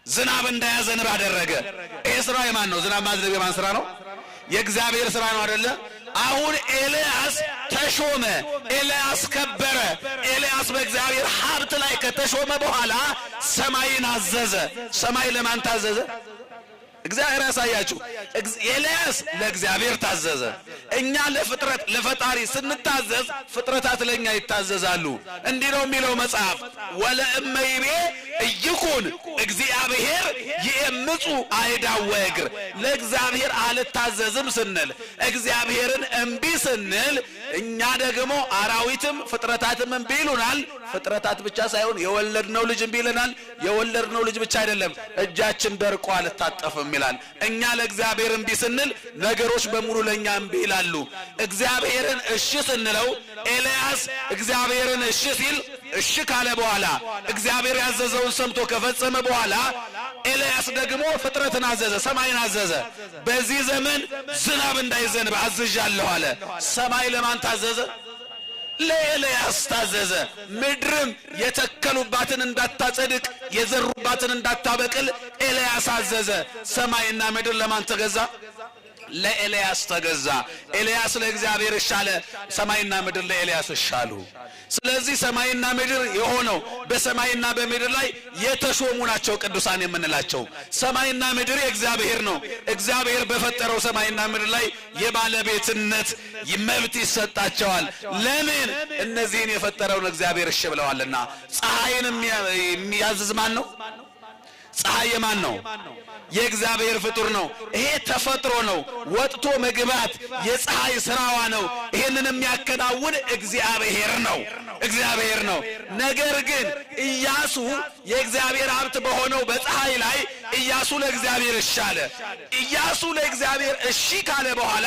ዝናብ እንዳያዘንብ አደረገ። ይሄ ስራ የማን ነው? ዝናብ ማዝነብ የማን ስራ ነው? የእግዚአብሔር ስራ ነው አይደለ? አሁን ኤልያስ ተሾመ፣ ኤልያስ ከበረ። ኤልያስ በእግዚአብሔር ሀብት ላይ ከተሾመ በኋላ ሰማይን አዘዘ። ሰማይ ለማን ታዘዘ? እግዚአብሔር ያሳያችሁ። ኤልያስ ለእግዚአብሔር ታዘዘ። እኛ ለፍጥረት ለፈጣሪ ስንታዘዝ ፍጥረታት ለኛ ይታዘዛሉ። እንዲህ ነው የሚለው መጽሐፍ፣ ወለእመይቤ እይኩን እግዚአብሔር ይእምፁ አይዳወ እግር። ለእግዚአብሔር አልታዘዝም ስንል እግዚአብሔርን እምቢ ስንል እኛ ደግሞ አራዊትም ፍጥረታትም እምቢ ይሉናል። ፍጥረታት ብቻ ሳይሆን የወለድነው ልጅ እምቢ ይለናል። የወለድነው ልጅ ብቻ አይደለም እጃችን ደርቆ አልታጠፍም ይላል። እኛ ለእግዚአብሔር እምቢ ስንል ነገሮች በሙሉ ለኛ እምቢ ይላሉ። እግዚአብሔርን እሺ ስንለው ኤልያስ እግዚአብሔርን እሺ ሲል እሺ ካለ በኋላ እግዚአብሔር ያዘዘውን ሰምቶ ከፈጸመ በኋላ ኤልያስ ደግሞ ፍጥረትን አዘዘ፣ ሰማይን አዘዘ። በዚህ ዘመን ዝናብ እንዳይዘንብ አዝዣለሁ አለ። ሰማይ ለማን ታዘዘ? ለኤልያስ ታዘዘ። ምድርም የተከሉባትን እንዳታጸድቅ የዘሩባትን እንዳታበቅል ኤልያስ አዘዘ። ሰማይና ምድር ለማን ተገዛ? ለኤልያስ ተገዛ። ኤልያስ ለእግዚአብሔር እሻለ፣ ሰማይና ምድር ለኤልያስ እሻሉ። ስለዚህ ሰማይና ምድር የሆነው በሰማይና በምድር ላይ የተሾሙ ናቸው ቅዱሳን የምንላቸው። ሰማይና ምድር የእግዚአብሔር ነው። እግዚአብሔር በፈጠረው ሰማይና ምድር ላይ የባለቤትነት መብት ይሰጣቸዋል። ለምን? እነዚህን የፈጠረውን እግዚአብሔር እሺ ብለዋልና። ፀሐይን የሚያዝዝ ማን ነው? ፀሐይ የማን ነው? የእግዚአብሔር ፍጡር ነው። ይሄ ተፈጥሮ ነው። ወጥቶ መግባት የፀሐይ ስራዋ ነው። ይሄንን የሚያከናውን እግዚአብሔር ነው። ነገር ግን ኢያሱ የእግዚአብሔር ሀብት በሆነው በፀሐይ ላይ ኢያሱ ለእግዚአብሔር እሺ አለ። ኢያሱ ለእግዚአብሔር እሺ ካለ በኋላ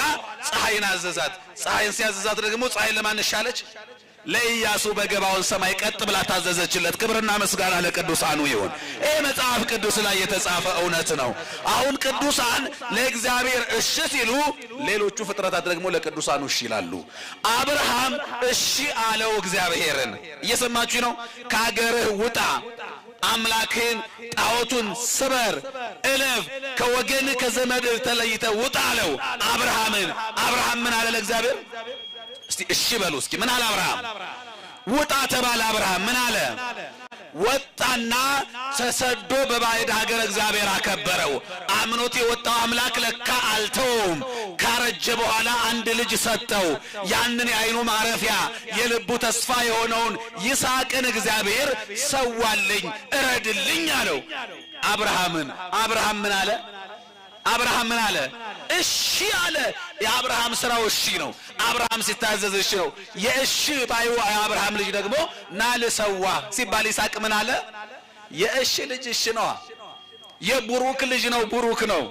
ፀሐይን አዘዛት። ፀሐይን ሲያዘዛት ደግሞ ፀሐይ ለማን እሺ አለች? ለኢያሱ በገባውን ሰማይ ቀጥ ብላ ታዘዘችለት። ክብርና ምስጋና ለቅዱሳኑ ይሁን። ይሄ መጽሐፍ ቅዱስ ላይ የተጻፈ እውነት ነው። አሁን ቅዱሳን ለእግዚአብሔር እሺ ሲሉ ሌሎቹ ፍጥረታት ደግሞ ለቅዱሳኑ እሺ ይላሉ። አብርሃም እሺ አለው እግዚአብሔርን። እየሰማችሁ ነው? ከአገርህ ውጣ፣ አምላክን ጣዖቱን ስበር፣ እለፍ፣ ከወገን ከዘመድ ተለይተ ውጣ አለው አብርሃምን። አብርሃም ምን አለ ለእግዚአብሔር? እስቲ እሺ በሉ እስኪ። ምን አለ አብርሃም? ውጣ ተባለ። አብርሃም ምን አለ? ወጣና ተሰዶ በባዕድ ሀገር እግዚአብሔር አከበረው። አምኖት የወጣው አምላክ ለካ አልተውም። ካረጀ በኋላ አንድ ልጅ ሰጠው። ያንን የዓይኑ ማረፊያ የልቡ ተስፋ የሆነውን ይስሐቅን እግዚአብሔር ሰዋልኝ እረድልኝ አለው አብርሃምን። አብርሃም ምን አለ? እሺ አለ። የአብርሃም ስራው እሺ ነው። አብርሃም ሲታዘዝ እሺ ነው። የእሺ ባዩ የአብርሃም ልጅ ደግሞ ና ልሰዋ ሲባል ይስሐቅ ምን አለ? የእሺ ልጅ እሺ ነው። የቡሩክ ልጅ ነው፣ ቡሩክ ነው።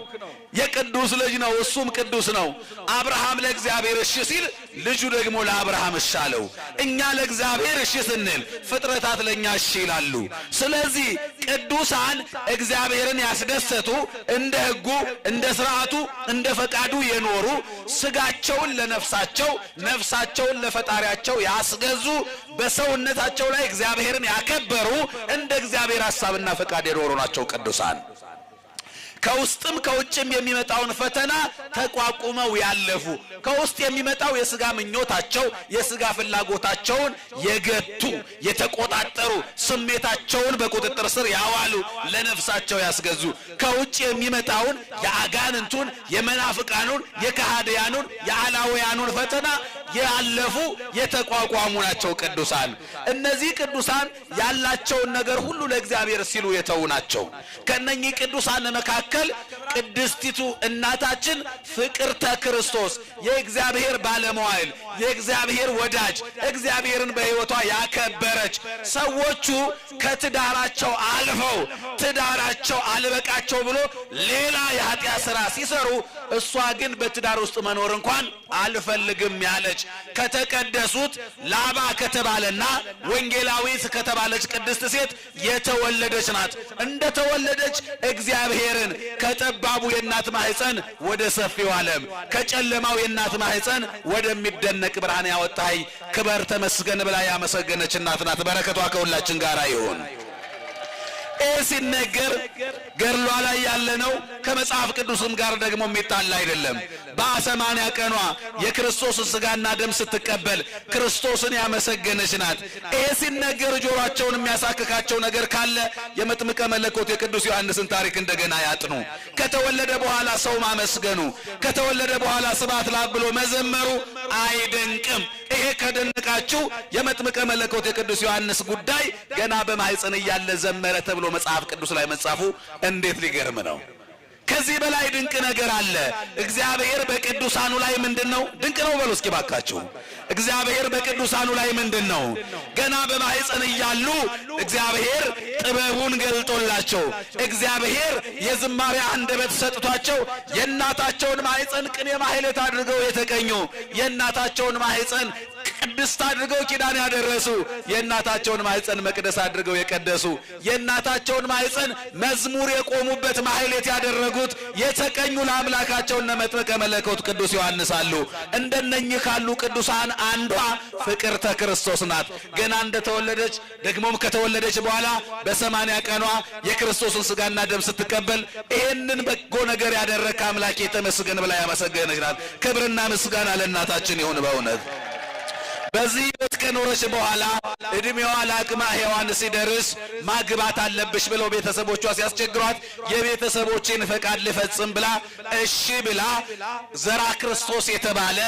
የቅዱስ ልጅ ነው፣ እሱም ቅዱስ ነው። አብርሃም ለእግዚአብሔር እሺ ሲል ልጁ ደግሞ ለአብርሃም እሺ አለው። እኛ ለእግዚአብሔር እሺ ስንል ፍጥረታት ለኛ እሺ ይላሉ። ስለዚህ ቅዱሳን እግዚአብሔርን ያስደሰቱ፣ እንደ ሕጉ እንደ ሥርዓቱ እንደ ፈቃዱ የኖሩ፣ ስጋቸውን ለነፍሳቸው ነፍሳቸውን ለፈጣሪያቸው ያስገዙ፣ በሰውነታቸው ላይ እግዚአብሔርን ያከበሩ፣ እንደ እግዚአብሔር ሐሳብና ፈቃድ የኖሩ ናቸው ቅዱሳን። ከውስጥም ከውጭም የሚመጣውን ፈተና ተቋቁመው ያለፉ፣ ከውስጥ የሚመጣው የሥጋ ምኞታቸው የሥጋ ፍላጎታቸውን የገቱ የተቆጣጠሩ፣ ስሜታቸውን በቁጥጥር ስር ያዋሉ፣ ለነፍሳቸው ያስገዙ፣ ከውጭ የሚመጣውን የአጋንንቱን የመናፍቃኑን የከሃዲያኑን የአላውያኑን ፈተና ያለፉ የተቋቋሙ ናቸው ቅዱሳን። እነዚህ ቅዱሳን ያላቸውን ነገር ሁሉ ለእግዚአብሔር ሲሉ የተዉ ናቸው። ከነኚህ ቅዱሳን መካከል ቅድስቲቱ እናታችን ፍቅርተ ክርስቶስ የእግዚአብሔር ባለመዋዕል የእግዚአብሔር ወዳጅ እግዚአብሔርን በሕይወቷ ያከበረች፣ ሰዎቹ ከትዳራቸው አልፈው ትዳራቸው አልበቃቸው ብሎ ሌላ የኃጢአት ሥራ ሲሰሩ እሷ ግን በትዳር ውስጥ መኖር እንኳን አልፈልግም ያለች ከተቀደሱት ላባ ከተባለና ወንጌላዊት ከተባለች ቅድስት ሴት የተወለደች ናት። እንደተወለደች እግዚአብሔርን ከጠባቡ የእናት ማህፀን ወደ ሰፊው ዓለም ከጨለማው የእናት ማህፀን ወደሚደነቅ ብርሃን ያወጣይ ክበር ተመስገን ብላ ያመሰገነች እናት ናት። በረከቷ ከሁላችን ጋር ይሁን። ሲነገር ገድሏ ላይ ያለነው ከመጽሐፍ ቅዱስም ጋር ደግሞ የሚጣላ አይደለም። በ80 ቀኗ የክርስቶስን ሥጋና ደም ስትቀበል ክርስቶስን ያመሰገነች ናት። ሲነገር ጆሮአቸውን የሚያሳክካቸው ነገር ካለ የመጥምቀ መለኮት የቅዱስ ዮሐንስን ታሪክ እንደገና ያጥኑ። ከተወለደ በኋላ ሰው ማመስገኑ፣ ከተወለደ በኋላ ስብሐት ለአብ ብሎ መዘመሩ አይደንቅም። ይሄ ከደነቃችሁ የመጥምቀ መለኮት የቅዱስ ዮሐንስ ጉዳይ ገና በማህፀን እያለ ዘመረ ተብሎ መጽሐፍ ቅዱስ ላይ መጻፉ እንዴት ሊገርም ነው! ከዚህ በላይ ድንቅ ነገር አለ። እግዚአብሔር በቅዱሳኑ ላይ ምንድነው ድንቅ ነው? በሉ እስኪ ባካችሁ። እግዚአብሔር በቅዱሳኑ ላይ ምንድነው? ገና በማህፀን እያሉ እግዚአብሔር ጥበቡን ገልጦላቸው፣ እግዚአብሔር የዝማሬ አንደበት ሰጥቷቸው የእናታቸውን ማህፀን ቅኔ ማህሌት አድርገው የተቀኙ፣ የእናታቸውን ማህፀን ቅድስት አድርገው ኪዳን ያደረሱ፣ የእናታቸውን ማህፀን መቅደስ አድርገው የቀደሱ፣ የእናታቸውን ማህፀን መዝሙር የቆሙበት ማህሌት ያደረጉት የተቀኙ ለአምላካቸውና መጥምቀ መለኮት ቅዱስ ዮሐንስ አሉ። እንደነኚህ ካሉ ቅዱሳን አንዷ ፍቅርተ ክርስቶስ ናት። ገና እንደተወለደች ደግሞም ከተወለደች በኋላ በ80 ቀኗ የክርስቶስን ሥጋና ደም ስትቀበል ይህንን በጎ ነገር ያደረከ አምላኬ ተመስገን ብላ ያመሰገነች ናት። ክብርና ምስጋና ለእናታችን ይሁን። በእውነት በዚህ ሕይወት ከኖረች በኋላ እድሜዋ ለአቅመ ሔዋን ሲደርስ ማግባት አለብሽ ብለው ቤተሰቦቿ ሲያስቸግሯት የቤተሰቦችን ፈቃድ ልፈጽም ብላ እሺ ብላ ዘራ ክርስቶስ የተባለ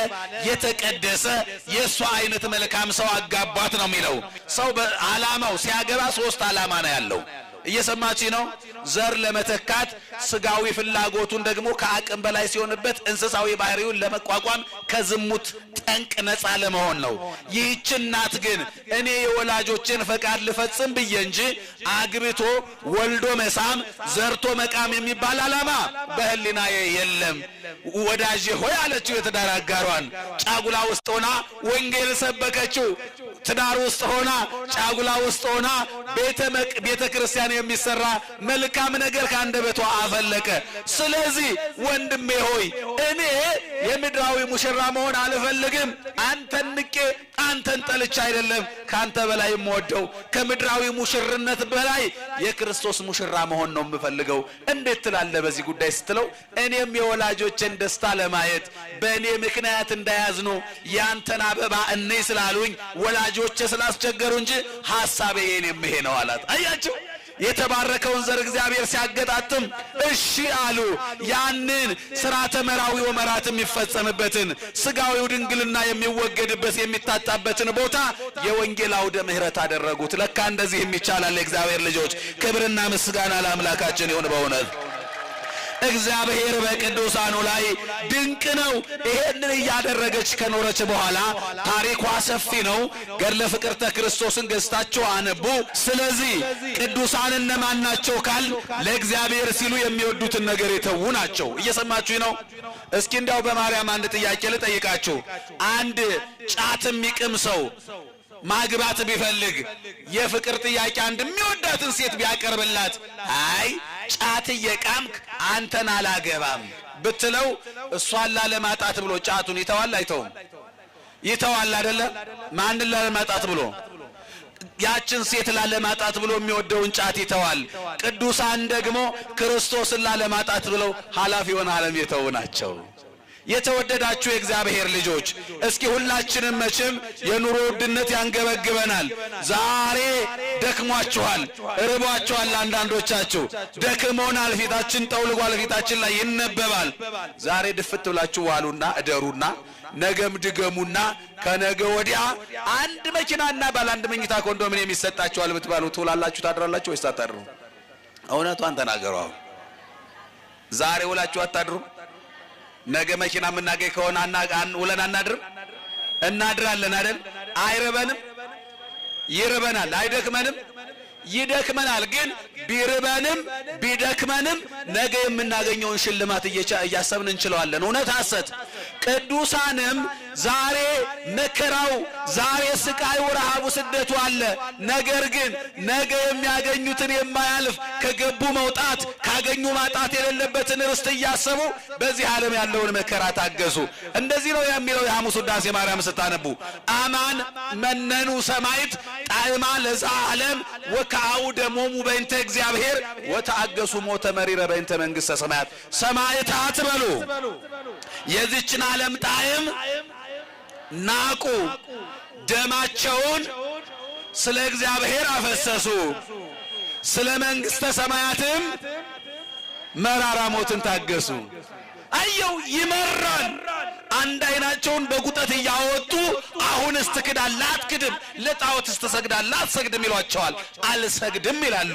የተቀደሰ የእሷ አይነት መልካም ሰው አጋባት ነው የሚለው። ሰው በዓላማው ሲያገባ 3 ዓላማ ነው ያለው። እየሰማች ነው? ዘር ለመተካት ስጋዊ ፍላጎቱን ደግሞ ከአቅም በላይ ሲሆንበት እንስሳዊ ባህሪውን ለመቋቋም ከዝሙት ጠንቅ ነፃ ለመሆን ነው። ይህች እናት ግን እኔ የወላጆችን ፈቃድ ልፈጽም ብዬ እንጂ አግብቶ ወልዶ መሳም ዘርቶ መቃም የሚባል ዓላማ በህሊናዬ የለም። ወዳጄ ሆይ አለችው የትዳር አጋሯን። ጫጉላ ውስጥ ሆና ወንጌል ሰበከችው። ትዳር ውስጥ ሆና ጫጉላ ውስጥ ሆና ቤተ ክርስቲያን የሚሰራ መልካም ነገር ከአንደበቷ አፈለቀ። ስለዚህ ወንድሜ ሆይ እኔ የምድራዊ ሙሽራ መሆን አልፈልግም። አንተን ንቄ አንተን ጠልቼ አይደለም ካንተ በላይ የምወደው ከምድራዊ ሙሽርነት በላይ የክርስቶስ ሙሽራ መሆን ነው የምፈልገው። እንዴት ትላለህ በዚህ ጉዳይ ስትለው እኔም የወላጆችን ደስታ ለማየት በእኔ ምክንያት እንዳያዝኑ ያንተን አበባ እኔ ስላሉኝ ወላጆቼ ስላስቸገሩ እንጂ ሐሳቤ የኔም ይሄ ነው አላት። አያችሁ የተባረከውን ዘር እግዚአብሔር ሲያገጣጥም እሺ አሉ። ያንን ሥርዓተ መራዊ ወመራት የሚፈጸምበትን ሥጋዊው ድንግልና የሚወገድበት የሚታጣበትን ቦታ የወንጌል አውደ ምሕረት አደረጉት። ለካ እንደዚህም ይቻላል። የእግዚአብሔር ልጆች ክብርና ምስጋና ለአምላካችን ይሁን። በእውነት እግዚአብሔር በቅዱሳኑ ላይ ድንቅ ነው። ይሄንን እያደረገች ከኖረች በኋላ ታሪኳ ሰፊ ነው። ገድለ ፍቅርተ ክርስቶስን ገዝታችሁ አነቡ። ስለዚህ ቅዱሳን እነማን ናቸው ካል ለእግዚአብሔር ሲሉ የሚወዱትን ነገር የተዉ ናቸው። እየሰማችሁ ነው? እስኪ እንዲያው በማርያም አንድ ጥያቄ ልጠይቃችሁ። አንድ ጫት የሚቅም ሰው ማግባት ቢፈልግ የፍቅር ጥያቄ አንድ የሚወዳትን ሴት ቢያቀርብላት አይ ጫት እየቃምክ አንተን አላገባም ብትለው እሷን ላለማጣት ብሎ ጫቱን ይተዋል አይተውም? ይተዋል አይደለ? ማንን ላለማጣት ብሎ? ያችን ሴት ላለማጣት ብሎ የሚወደውን ጫት ይተዋል። ቅዱሳን ደግሞ ክርስቶስን ላለማጣት ብለው ኃላፊውን ዓለም የተው ናቸው። የተወደዳችሁ የእግዚአብሔር ልጆች እስኪ ሁላችንም መቼም የኑሮ ውድነት ያንገበግበናል። ዛሬ ደክሟችኋል፣ ርቧችኋል። አንዳንዶቻችሁ ደክሞናል፣ ፊታችን ጠውልጓል፣ ፊታችን ላይ ይነበባል። ዛሬ ድፍት ብላችሁ ዋሉና እደሩና ነገም ድገሙና ከነገ ወዲያ አንድ መኪናና ባለ አንድ መኝታ ኮንዶሚኒየም ይሰጣችኋል ብትባሉ ትውላላችሁ ታድራላችሁ ወይስ አታድሩ? እውነቷን ተናገሩ። ዛሬ ውላችሁ አታድሩ? ነገ መኪና የምናገኝ ከሆነ ውለን አናድርም? እናድራለን አይደል? አይርበንም? ይርበናል። አይደክመንም? ይደክመናል። ግን ቢርበንም ቢደክመንም ነገ የምናገኘውን ሽልማት እያሰብን እንችለዋለን። እውነት ሐሰት? ቅዱሳንም ዛሬ መከራው፣ ዛሬ ስቃዩ፣ ረሃቡ፣ ስደቱ አለ። ነገር ግን ነገ የሚያገኙትን የማያልፍ ከገቡ መውጣት ካገኙ ማጣት የሌለበትን ርስት እያሰቡ በዚህ ዓለም ያለውን መከራ ታገሱ። እንደዚህ ነው የሚለው የሐሙስ ውዳሴ ማርያም ስታነቡ አማን መነኑ ሰማይት ጣዕማ ለዛ ዓለም ወከአው ደሞሙ በእንተ እግዚአብሔር ወተአገሱ ሞተ መሪረ በእንተ መንግሥተ ሰማያት። ሰማዕታት በሉ የዚችን ዓለም ጣዕም ናቁ፣ ደማቸውን ስለ እግዚአብሔር አፈሰሱ፣ ስለ መንግሥተ ሰማያትም መራራ ሞትን ታገሱ። አየው ይመራል። አንድ አይናቸውን በጉጠት እያወጡ አሁንስ ትክዳለህ አትክድም፣ ለጣዖትስ ትሰግዳለህ አትሰግድም ይሏቸዋል። አልሰግድም ይላሉ፣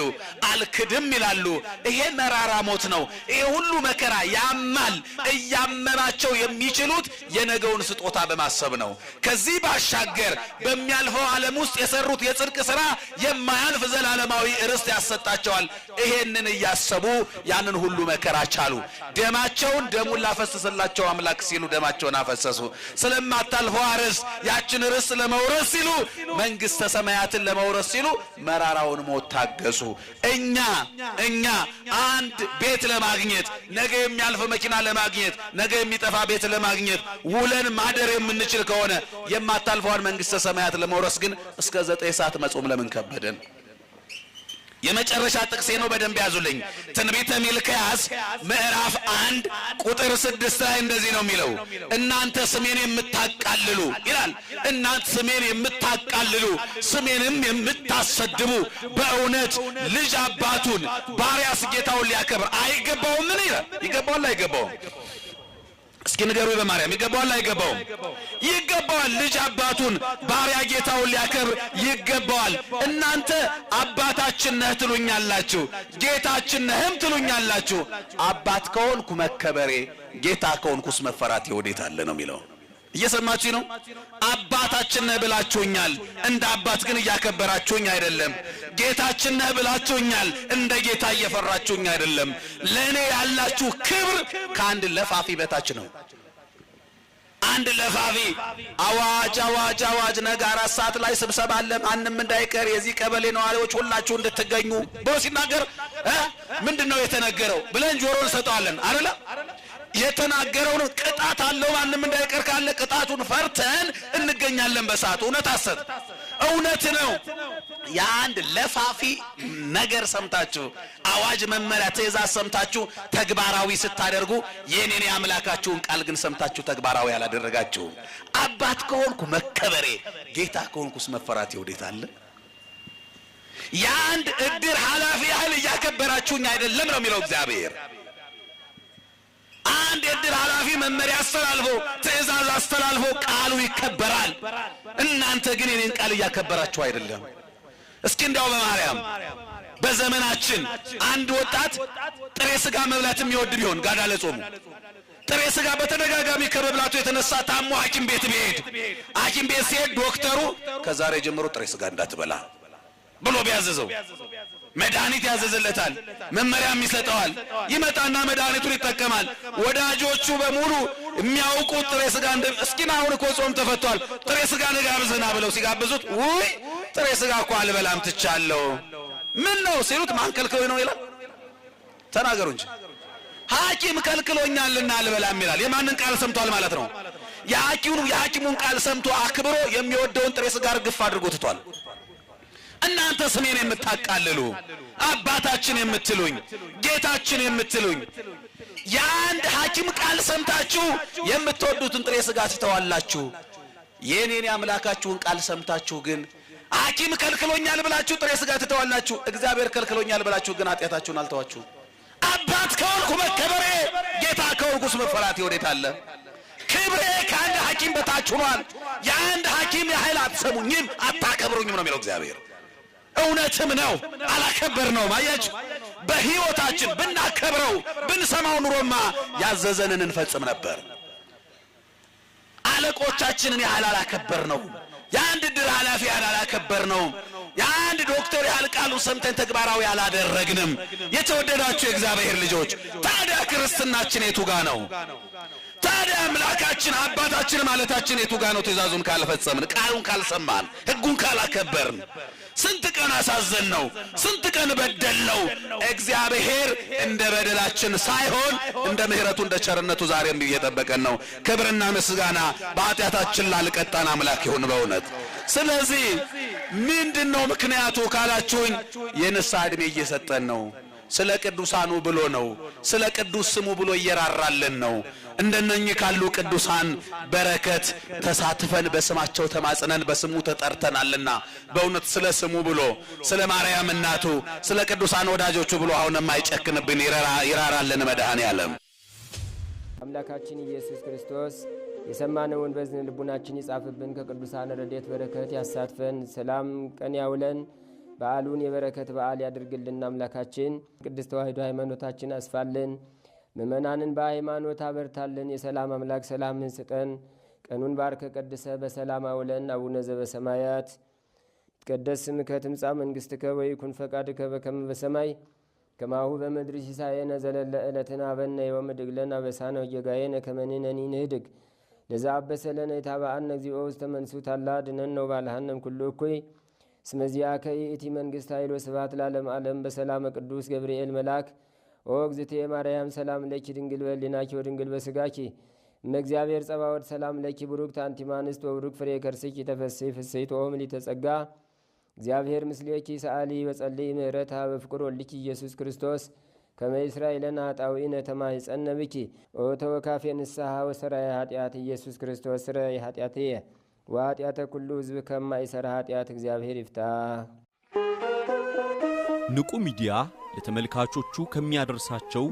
አልክድም ይላሉ። ይሄ መራራ ሞት ነው። ይሄ ሁሉ መከራ ያማል። እያመማቸው የሚችሉት የነገውን ስጦታ በማሰብ ነው። ከዚህ ባሻገር በሚያልፈው ዓለም ውስጥ የሰሩት የጽድቅ ሥራ የማያልፍ ዘላለማዊ ርስት ያሰጣቸዋል። ይሄንን እያሰቡ ያንን ሁሉ መከራ ቻሉ። ደማቸውን ደሙን ላፈሰሰላቸው አምላክ ሲሉ ደማቸውን አፈሰሱ። ስለማታልፈው ርስት ያችን ርስት ለመውረስ ሲሉ መንግሥተ ሰማያትን ለመውረስ ሲሉ መራራውን ሞት ታገሱ። እኛ አንድ ቤት ለማግኘት ነገ የሚያልፍ መኪና ለማግኘት ነገ የሚጠፋ ቤት ለማግኘት ውለን ማደር የምንችል ከሆነ የማታልፈዋን መንግሥተ ሰማያት ለመውረስ ግን እስከ 9 ሰዓት መጾም ለምን ከበደን? የመጨረሻ ጥቅሴ ነው። በደንብ ያዙልኝ። ትንቢተ ሚልክያስ ምዕራፍ 1 ቁጥር 6 ላይ እንደዚህ ነው የሚለው፣ እናንተ ስሜን የምታቃልሉ ይላል። እናንተ ስሜን የምታቃልሉ ስሜንም የምታሰድቡ በእውነት ልጅ አባቱን ባሪያስ ጌታውን ሊያከብር አይገባውም? ምን ይላል? ይገባዋል አይገባውም? እስኪ ንገሩ በማርያም ይገባዋል አይገባውም? ይገባዋል። ልጅ አባቱን ባሪያ ጌታውን ሊያከብር ይገባዋል። እናንተ አባታችን ነህ ትሉኛላችሁ፣ ጌታችን ነህም ትሉኛላችሁ። አባት ከሆንኩ መከበሬ፣ ጌታ ከሆንኩስ መፈራቴ ወዴት አለ ነው የሚለው። እየሰማችሁ ነው? አባታችን ነህ ብላችሁኛል፣ እንደ አባት ግን እያከበራችሁኝ አይደለም። ጌታችን ነህ ብላችሁኛል፣ እንደ ጌታ እየፈራችሁኝ አይደለም። ለእኔ ያላችሁ ክብር ከአንድ ለፋፊ በታች ነው። አንድ ለፋፊ አዋጅ አዋጅ አዋጅ፣ ነገ 4 ሰዓት ላይ ስብሰባ አለ፣ ማንም እንዳይቀር፣ የዚህ ቀበሌ ነዋሪዎች ሁላችሁ እንድትገኙ ብሎ ሲናገር ምንድነው የተነገረው ብለን ጆሮ እንሰጠዋለን አይደለ? የተናገረውን ቅጣት አለው። ማንም እንዳይቀር ካለ ቅጣቱን ፈርተን እንገኛለን በሰዓቱ። እውነት ሐሰት? እውነት ነው። የአንድ ለፋፊ ነገር ሰምታችሁ አዋጅ፣ መመሪያ፣ ትእዛዝ ሰምታችሁ ተግባራዊ ስታደርጉ የኔን የአምላካችሁን ቃል ግን ሰምታችሁ ተግባራዊ ያላደረጋችሁ። አባት ከሆንኩ መከበሬ፣ ጌታ ከሆንኩስ መፈራቴ ወዴት አለ? የአንድ እድር ኃላፊ ያህል እያከበራችሁኝ አይደለም ነው የሚለው እግዚአብሔር። አንድ የእድር ኃላፊ መመሪያ አስተላልፎ ትእዛዝ አስተላልፎ ቃሉ ይከበራል። እናንተ ግን የኔን ቃል እያከበራችሁ አይደለም። እስኪ እንዲያው በማርያም በዘመናችን አንድ ወጣት ጥሬ ስጋ መብላት የሚወድ ቢሆን ጋዳ ለጾሙ ጥሬ ስጋ በተደጋጋሚ ከመብላቱ የተነሳ ታሞ ሐኪም ቤት ቢሄድ ሐኪም ቤት ሲሄድ ዶክተሩ ከዛሬ ጀምሮ ጥሬ ስጋ እንዳትበላ ብሎ ቢያዘዘው መድኃኒት ያዘዘለታል፣ መመሪያም ይሰጠዋል። ይመጣና መድኃኒቱን ይጠቀማል። ወዳጆቹ በሙሉ የሚያውቁት ጥሬ ስጋ እስኪና አሁን እኮ ጾም ተፈቷል ጥሬ ስጋ ንጋብዘና ብለው ሲጋብዙት ውይ ጥሬ ስጋ እኮ አልበላም ትቻለሁ። ምን ነው ሲሉት ማን ከልክሎኝ ነው ይላል። ተናገሩ እንጂ ሐኪም ከልክሎኛልና አልበላም ይላል። የማንን ቃል ሰምቷል ማለት ነው? የሐኪሙን ቃል ሰምቶ አክብሮ የሚወደውን ጥሬ ስጋ ርግፍ አድርጎ ትቷል። እናንተ ስሜን የምታቃልሉ አባታችን የምትሉኝ ጌታችን የምትሉኝ የአንድ ሐኪም ቃል ሰምታችሁ የምትወዱትን ጥሬ ስጋ ትተዋላችሁ። የኔን አምላካችሁን ቃል ሰምታችሁ ግን ሐኪም ከልክሎኛል ብላችሁ ጥሬ ስጋ ትተዋላችሁ። እግዚአብሔር ከልክሎኛል ብላችሁ ግን ኃጢአታችሁን አልተዋችሁ። አባት ከሆንኩ መከበሬ፣ ጌታ ከሆንኩስ መፈራቴ ወዴት አለ? ክብሬ ከአንድ ሐኪም በታች ሆኗል። የአንድ ሐኪም ያህል አትሰሙኝም፣ አታከብሩኝም ነው የሚለው እግዚአብሔር። እውነትም ነው፣ አላከበርነውም። አያችሁ፣ በሕይወታችን ብናከብረው ብንሰማው ኑሮማ ያዘዘንን እንፈጽም ነበር። አለቆቻችንን ያህል አላከበርነውም። የአንድ እድር ኃላፊ ያህል አላከበርነውም። የአንድ ዶክተር ያህል ቃሉን ሰምተን ተግባራዊ አላደረግንም። የተወደዳችሁ የእግዚአብሔር ልጆች፣ ታዲያ ክርስትናችን የቱ ጋ ነው? ታዲያ አምላካችን አባታችን ማለታችን የቱ ጋ ነው? ትእዛዙን ካልፈጸምን፣ ቃሉን ካልሰማን፣ ሕጉን ካላከበርን ስንት ቀን አሳዘን ነው፣ ስንት ቀን በደል ነው። እግዚአብሔር እንደ በደላችን ሳይሆን እንደ ምሕረቱ እንደ ቸርነቱ ዛሬም እየጠበቀን ነው። ክብርና ምስጋና በኃጢአታችን ላልቀጣን አምላክ ይሁን በእውነት። ስለዚህ ምንድነው ምክንያቱ ካላችሁኝ፣ የንስሐ ዕድሜ እየሰጠን ነው። ስለ ቅዱሳኑ ብሎ ነው፣ ስለ ቅዱስ ስሙ ብሎ እየራራልን ነው። እንደነኚህ ካሉ ቅዱሳን በረከት ተሳትፈን በስማቸው ተማጽነን በስሙ ተጠርተናልና በእውነት ስለ ስሙ ብሎ ስለ ማርያም እናቱ ስለ ቅዱሳን ወዳጆቹ ብሎ አሁን የማይጨክንብን ይራራልን መድኃኔዓለም።
አምላካችን ኢየሱስ ክርስቶስ የሰማነውን በዝን ልቡናችን ይጻፍብን፣ ከቅዱሳን ረድኤት በረከት ያሳትፈን፣ ሰላም ቀን ያውለን፣ በዓሉን የበረከት በዓል ያድርግልን። አምላካችን ቅድስት ተዋሕዶ ሃይማኖታችን አስፋልን፣ ምእመናንን በሃይማኖት አበርታልን። የሰላም አምላክ ሰላምን ስጠን። ቀኑን ባርከ ቀድሰ በሰላም አውለን። አቡነ ዘበሰማያት ይትቀደስ ስምከ ትምጻእ መንግሥትከ ወይኩን ፈቃድከ በከመ በሰማይ ከማሁ በምድር ሲሳየነ ዘለለ ዕለትነ ሀበነ ዮም ወኅድግ ለነ አበሳነ ወጌጋየነ ከመ ንሕነኒ ንኅድግ ለዘአበሰ ለነ ኢታብአነ እግዚኦ ውስተ መንሱት አላ አድኅነነ ወባልሐነ ኩሉ እኩይ እስመ ዚአከ ይእቲ መንግሥት ኃይል ወስብሐት ለዓለመ ዓለም። በሰላመ ቅዱስ ገብርኤል መልአክ ኦ እግዝእትየ ማርያም ሰላም ለኪ ድንግል በሕሊናኪ ወድንግል በሥጋኪ እመ እግዚአብሔር ጸባኦት ሰላም ለኪ ቡሩክት አንቲ እምአንስት ወቡሩክ ፍሬ ከርስኪ ተፈሥሒ ፍሥሕት ኦ ምልዕተ ጸጋ እግዚአብሔር ምስሌኪ ሰአሊ በጸልይ ምሕረታ በፍቅር ወልድኪ ኢየሱስ ክርስቶስ ከመ ይሥራይ ለነ ኃጣውኢነ ተማኅፀነ ብኪ ኦ ተወካፌ ንስሐ ወሰራይ ኃጢአት ኢየሱስ ክርስቶስ ስረይ ኃጢአትየ ወኃጢአተ ኩሉ ሕዝብ ከማይሠራ ኃጢአት እግዚአብሔር ይፍታ።
ንቁ ሚዲያ ለተመልካቾቹ ከሚያደርሳቸው